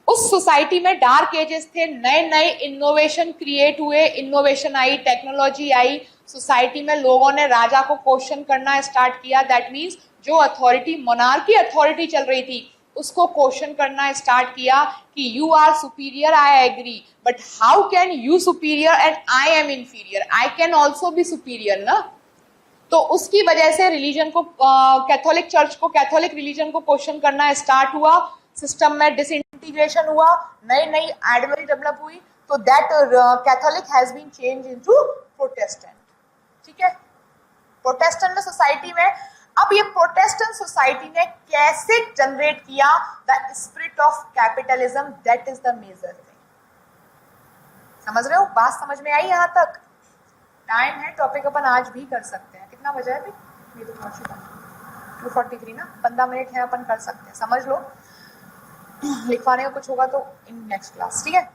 [SPEAKER 1] उस सोसाइटी में डार्क एजेस थे, नए नए इनोवेशन क्रिएट हुए, इनोवेशन आई, टेक्नोलॉजी आई, सोसाइटी में लोगों ने राजा को क्वेश्चन करना स्टार्ट किया। दैट मीन्स जो अथॉरिटी, मोनार्की अथॉरिटी चल रही थी उसको क्वेश्चन करना स्टार्ट किया कि you are superior, I agree, but how can you superior and I am inferior, I can also be superior ना। तो उसकी वजह से रिलीजन को, कैथोलिक चर्च को, कैथोलिक रिलीजन को क्वेश्चन करना स्टार्ट हुआ, सिस्टम में डिसइंटीग्रेशन हुआ, नई नई आइडियोलॉजी डेवलप हुई। तो that Catholic has been change into Protestant. ठीक है, प्रोटेस्टेंट सोसाइटी में अब ये प्रोटेस्टेंट सोसाइटी ने कैसे जनरेट किया the spirit of capitalism, that is the major thing. समझ रहे हो? बात समझ में आई यहां तक? टाइम है, टॉपिक अपन आज भी कर सकते हैं। कितना बजा है भाई? ये तो 2:43 ना, 15 मिनट है, अपन कर सकते हैं। समझ लो, लिखवाने का कुछ होगा तो इन नेक्स्ट क्लास। ठीक है,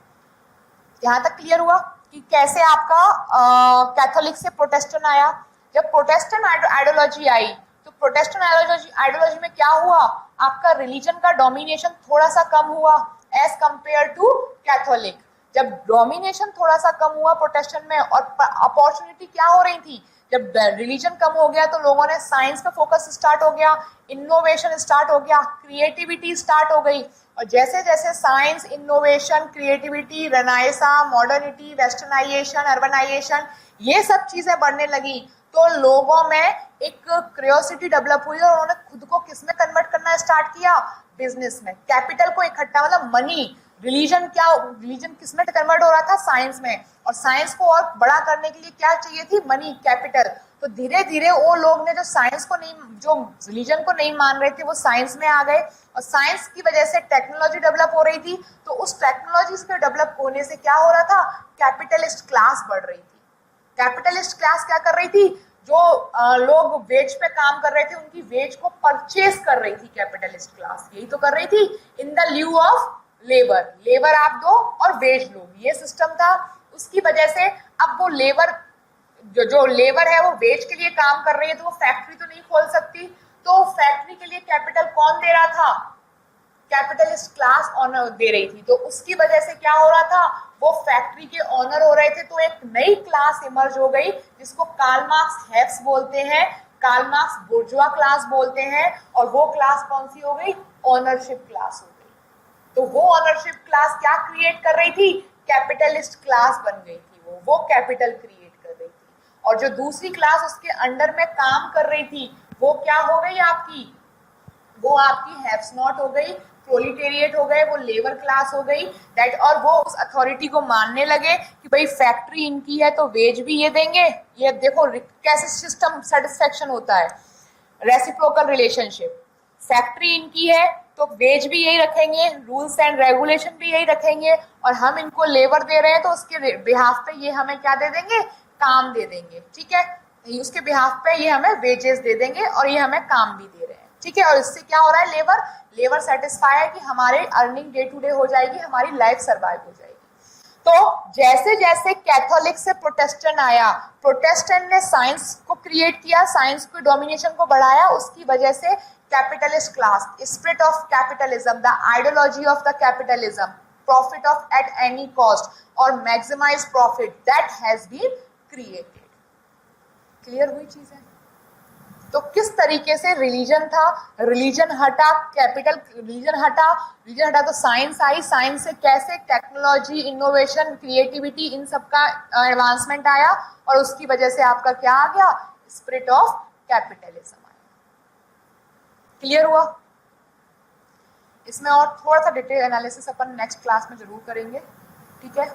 [SPEAKER 1] यहाँ तक क्लियर हुआ कि कैसे आपका कैथोलिक से प्रोटेस्टेंट आया। जब प्रोटेस्टेंट आइडियोलॉजी आई तो प्रोटेस्टेंट आइडियोलॉजी में क्या हुआ, आपका रिलीजन का डोमिनेशन थोड़ा सा कम हुआ एज कंपेयर टू कैथोलिक। जब डोमिनेशन थोड़ा सा कम हुआ प्रोटेस्टेंट में और अपॉर्चुनिटी क्या हो रही थी, जब रिलीजन कम हो गया तो लोगों ने साइंस पे फोकस स्टार्ट हो गया, इनोवेशन स्टार्ट हो गया, क्रिएटिविटी स्टार्ट हो गई। और जैसे जैसे science, innovation, creativity, renaissance, modernity, westernization, urbanization, ये सब चीजें बढ़ने लगी तो लोगों में एक क्यूरियोसिटी डेवलप हुई और उन्होंने खुद को किसमें कन्वर्ट करना स्टार्ट किया, बिजनेस में। कैपिटल को इकट्ठा, मतलब मनी। रिलीजन किसमें कन्वर्ट हो रहा था, साइंस में। और साइंस को और बड़ा करने के लिए क्या चाहिए थी, मनी, कैपिटल। तो धीरे धीरे वो लोग ने जो साइंस को नहीं, जो रिलीजन को नहीं मान रहे थे, वो साइंस में आ गए। और साइंस की वजह से टेक्नोलॉजी डेवलप हो रही थी, तो उस टेक्नोलॉजी के डेवलप होने से क्या हो रहा था, कैपिटलिस्ट क्लास बढ़ रही थी। कैपिटलिस्ट क्लास क्या कर रही थी, जो लोग वेज पे काम कर रहे थे उनकी वेज को परचेज कर रही थी कैपिटलिस्ट क्लास। यही तो कर रही थी, in the lieu of labour आप दो और वेज लो, ये सिस्टम था। उसकी वजह से अब वो लेबर, जो लेबर है वो वेज के लिए काम कर रही है, तो वो फैक्ट्री तो नहीं खोल सकती, तो फैक्ट्री के लिए कैपिटल कौन दे रहा था, कैपिटलिस्ट क्लास ऑनर दे रही थी। तो उसकी वजह से क्या हो रहा था, वो फैक्ट्री के ऑनर हो रहे थे। तो एक नई क्लास इमर्ज हो गई जिसको कार्ल मार्क्स हेफ्स बोलते हैं, कार्ल मार्क्स बुर्जुआ क्लास बोलते हैं। और वो क्लास कौन सी हो गई, ऑनरशिप क्लास हो गई। तो वो ऑनरशिप क्लास क्या क्रिएट कर रही थी, कैपिटलिस्ट क्लास बन गई थी। वो कैपिटल क्रिएट कर रही थी। और जो दूसरी क्लास उसके अंडर में काम कर रही थी वो क्या हो गई आपकी, वो आपकी हैव्स नॉट हो गई, प्रोलिटेरिएट हो गए, वो लेबर क्लास हो गई। दैट, और वो उस अथॉरिटी को मानने लगे कि भाई फैक्ट्री इनकी है तो वेज भी ये देंगे। ये देखो कैसे सिस्टम सेटिस्फेक्शन होता है, रेसिप्रोकल रिलेशनशिप। फैक्ट्री इनकी है तो वेज भी यही रखेंगे, रूल्स एंड रेगुलेशन भी यही रखेंगे, और हम इनको लेबर दे रहे हैं तो उसके बिहाफ पे ये हमें क्या दे देंगे, काम दे देंगे। ठीक है, उसके बिहाफ पे ये हमें वेजेस दे देंगे और ये हमें काम भी दे रहे हैं। ठीक है, और इससे क्या हो रहा है, लेबर सेटिस्फाई है कि हमारे अर्निंग डे टू डे हो जाएगी, हमारी लाइफ सर्वाइव हो जाएगी। तो जैसे जैसे कैथोलिक से प्रोटेस्टेंट आया, प्रोटेस्टेंट ने साइंस को क्रिएट किया, साइंस को डोमिनेशन को बढ़ाया, उसकी वजह से capitalist class, spirit of capitalism, the ideology of the capitalism, profit of at any cost और maximize profit, that has been created. Clear हुई चीजें? तो किस तरीके से रिलीजन था, रिलीजन हटा, रिलीजन हटा तो साइंस आई, साइंस से कैसे टेक्नोलॉजी, इनोवेशन, क्रिएटिविटी, इन सब का एडवांसमेंट आया, और उसकी वजह से आपका क्या आ गया, स्पिरिट ऑफ कैपिटलिज्म आया। क्लियर हुआ? इसमें और थोड़ा सा डिटेल एनालिसिस अपन नेक्स्ट क्लास में जरूर करेंगे। ठीक है।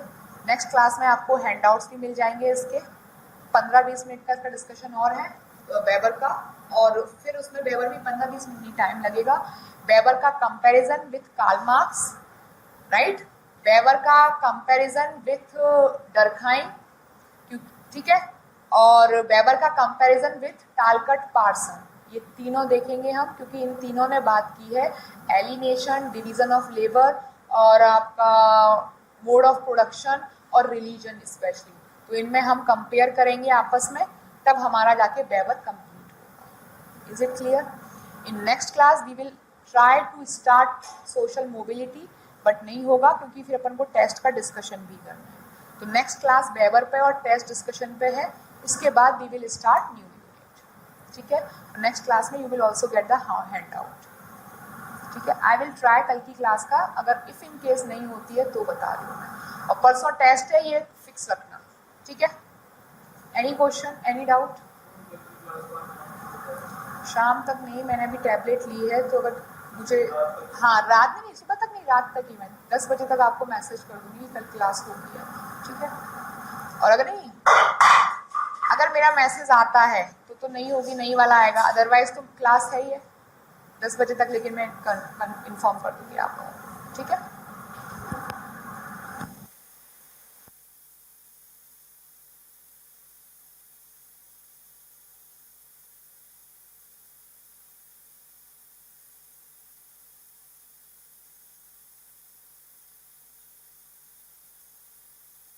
[SPEAKER 1] नेक्स्ट क्लास में आपको हैंडआउट्स भी मिल जाएंगे इसके, 15-20 मिनट का इसका डिस्कशन और है वेबर का, और फिर उसमें वेबर भी 15-20 मिनट ही टाइम लगेगा। वेबर का comparison with Karl Marx, right, Weber का कंपैरिजन विथ डर्कहाइम, ठीक है, और वेबर का कंपैरिजन विथ टालकट पार्सन, ये तीनों देखेंगे हम, क्योंकि इन तीनों ने बात की है एलिनेशन, डिवीजन ऑफ लेबर और आपका मोड ऑफ प्रोडक्शन और रिलीजन स्पेशली, तो इनमें हम कंपेयर करेंगे आपस में, तब हमारा जाके वेबर कंप्लीट होगा। Is it clear? In next class we will try to start social mobility, but नहीं होगा क्योंकि फिर अपन को टेस्ट का डिस्कशन भी करना है। तो नेक्स्ट क्लास वेबर पे और टेस्ट डिस्कशन पे है, इसके बाद we will start new unit, ठीक है। नेक्स्ट क्लास में you will also get the handout, ठीक है। आई विल ट्राई कल की क्लास का, अगर इफ इन केस नहीं होती है तो बता रही हूँ मैं, और परसों टेस्ट है, ये फिक्स रखना, ठीक है। Any question, any doubt? शाम तक नहीं, मैंने अभी टैबलेट ली है, तो अगर मुझे, हाँ रात में नहीं, सुबह तक नहीं, रात तक ही, मैं 10 बजे तक आपको मैसेज कर दूंगी कल क्लास होगी है, ठीक है। और अगर नहीं, अगर मेरा मैसेज आता है तो नहीं होगी, नहीं वाला आएगा, अदरवाइज तो क्लास है ही है 10 बजे तक, लेकिन मैं इन्फॉर्म कर दूंगी आप लोगों को, ठीक है।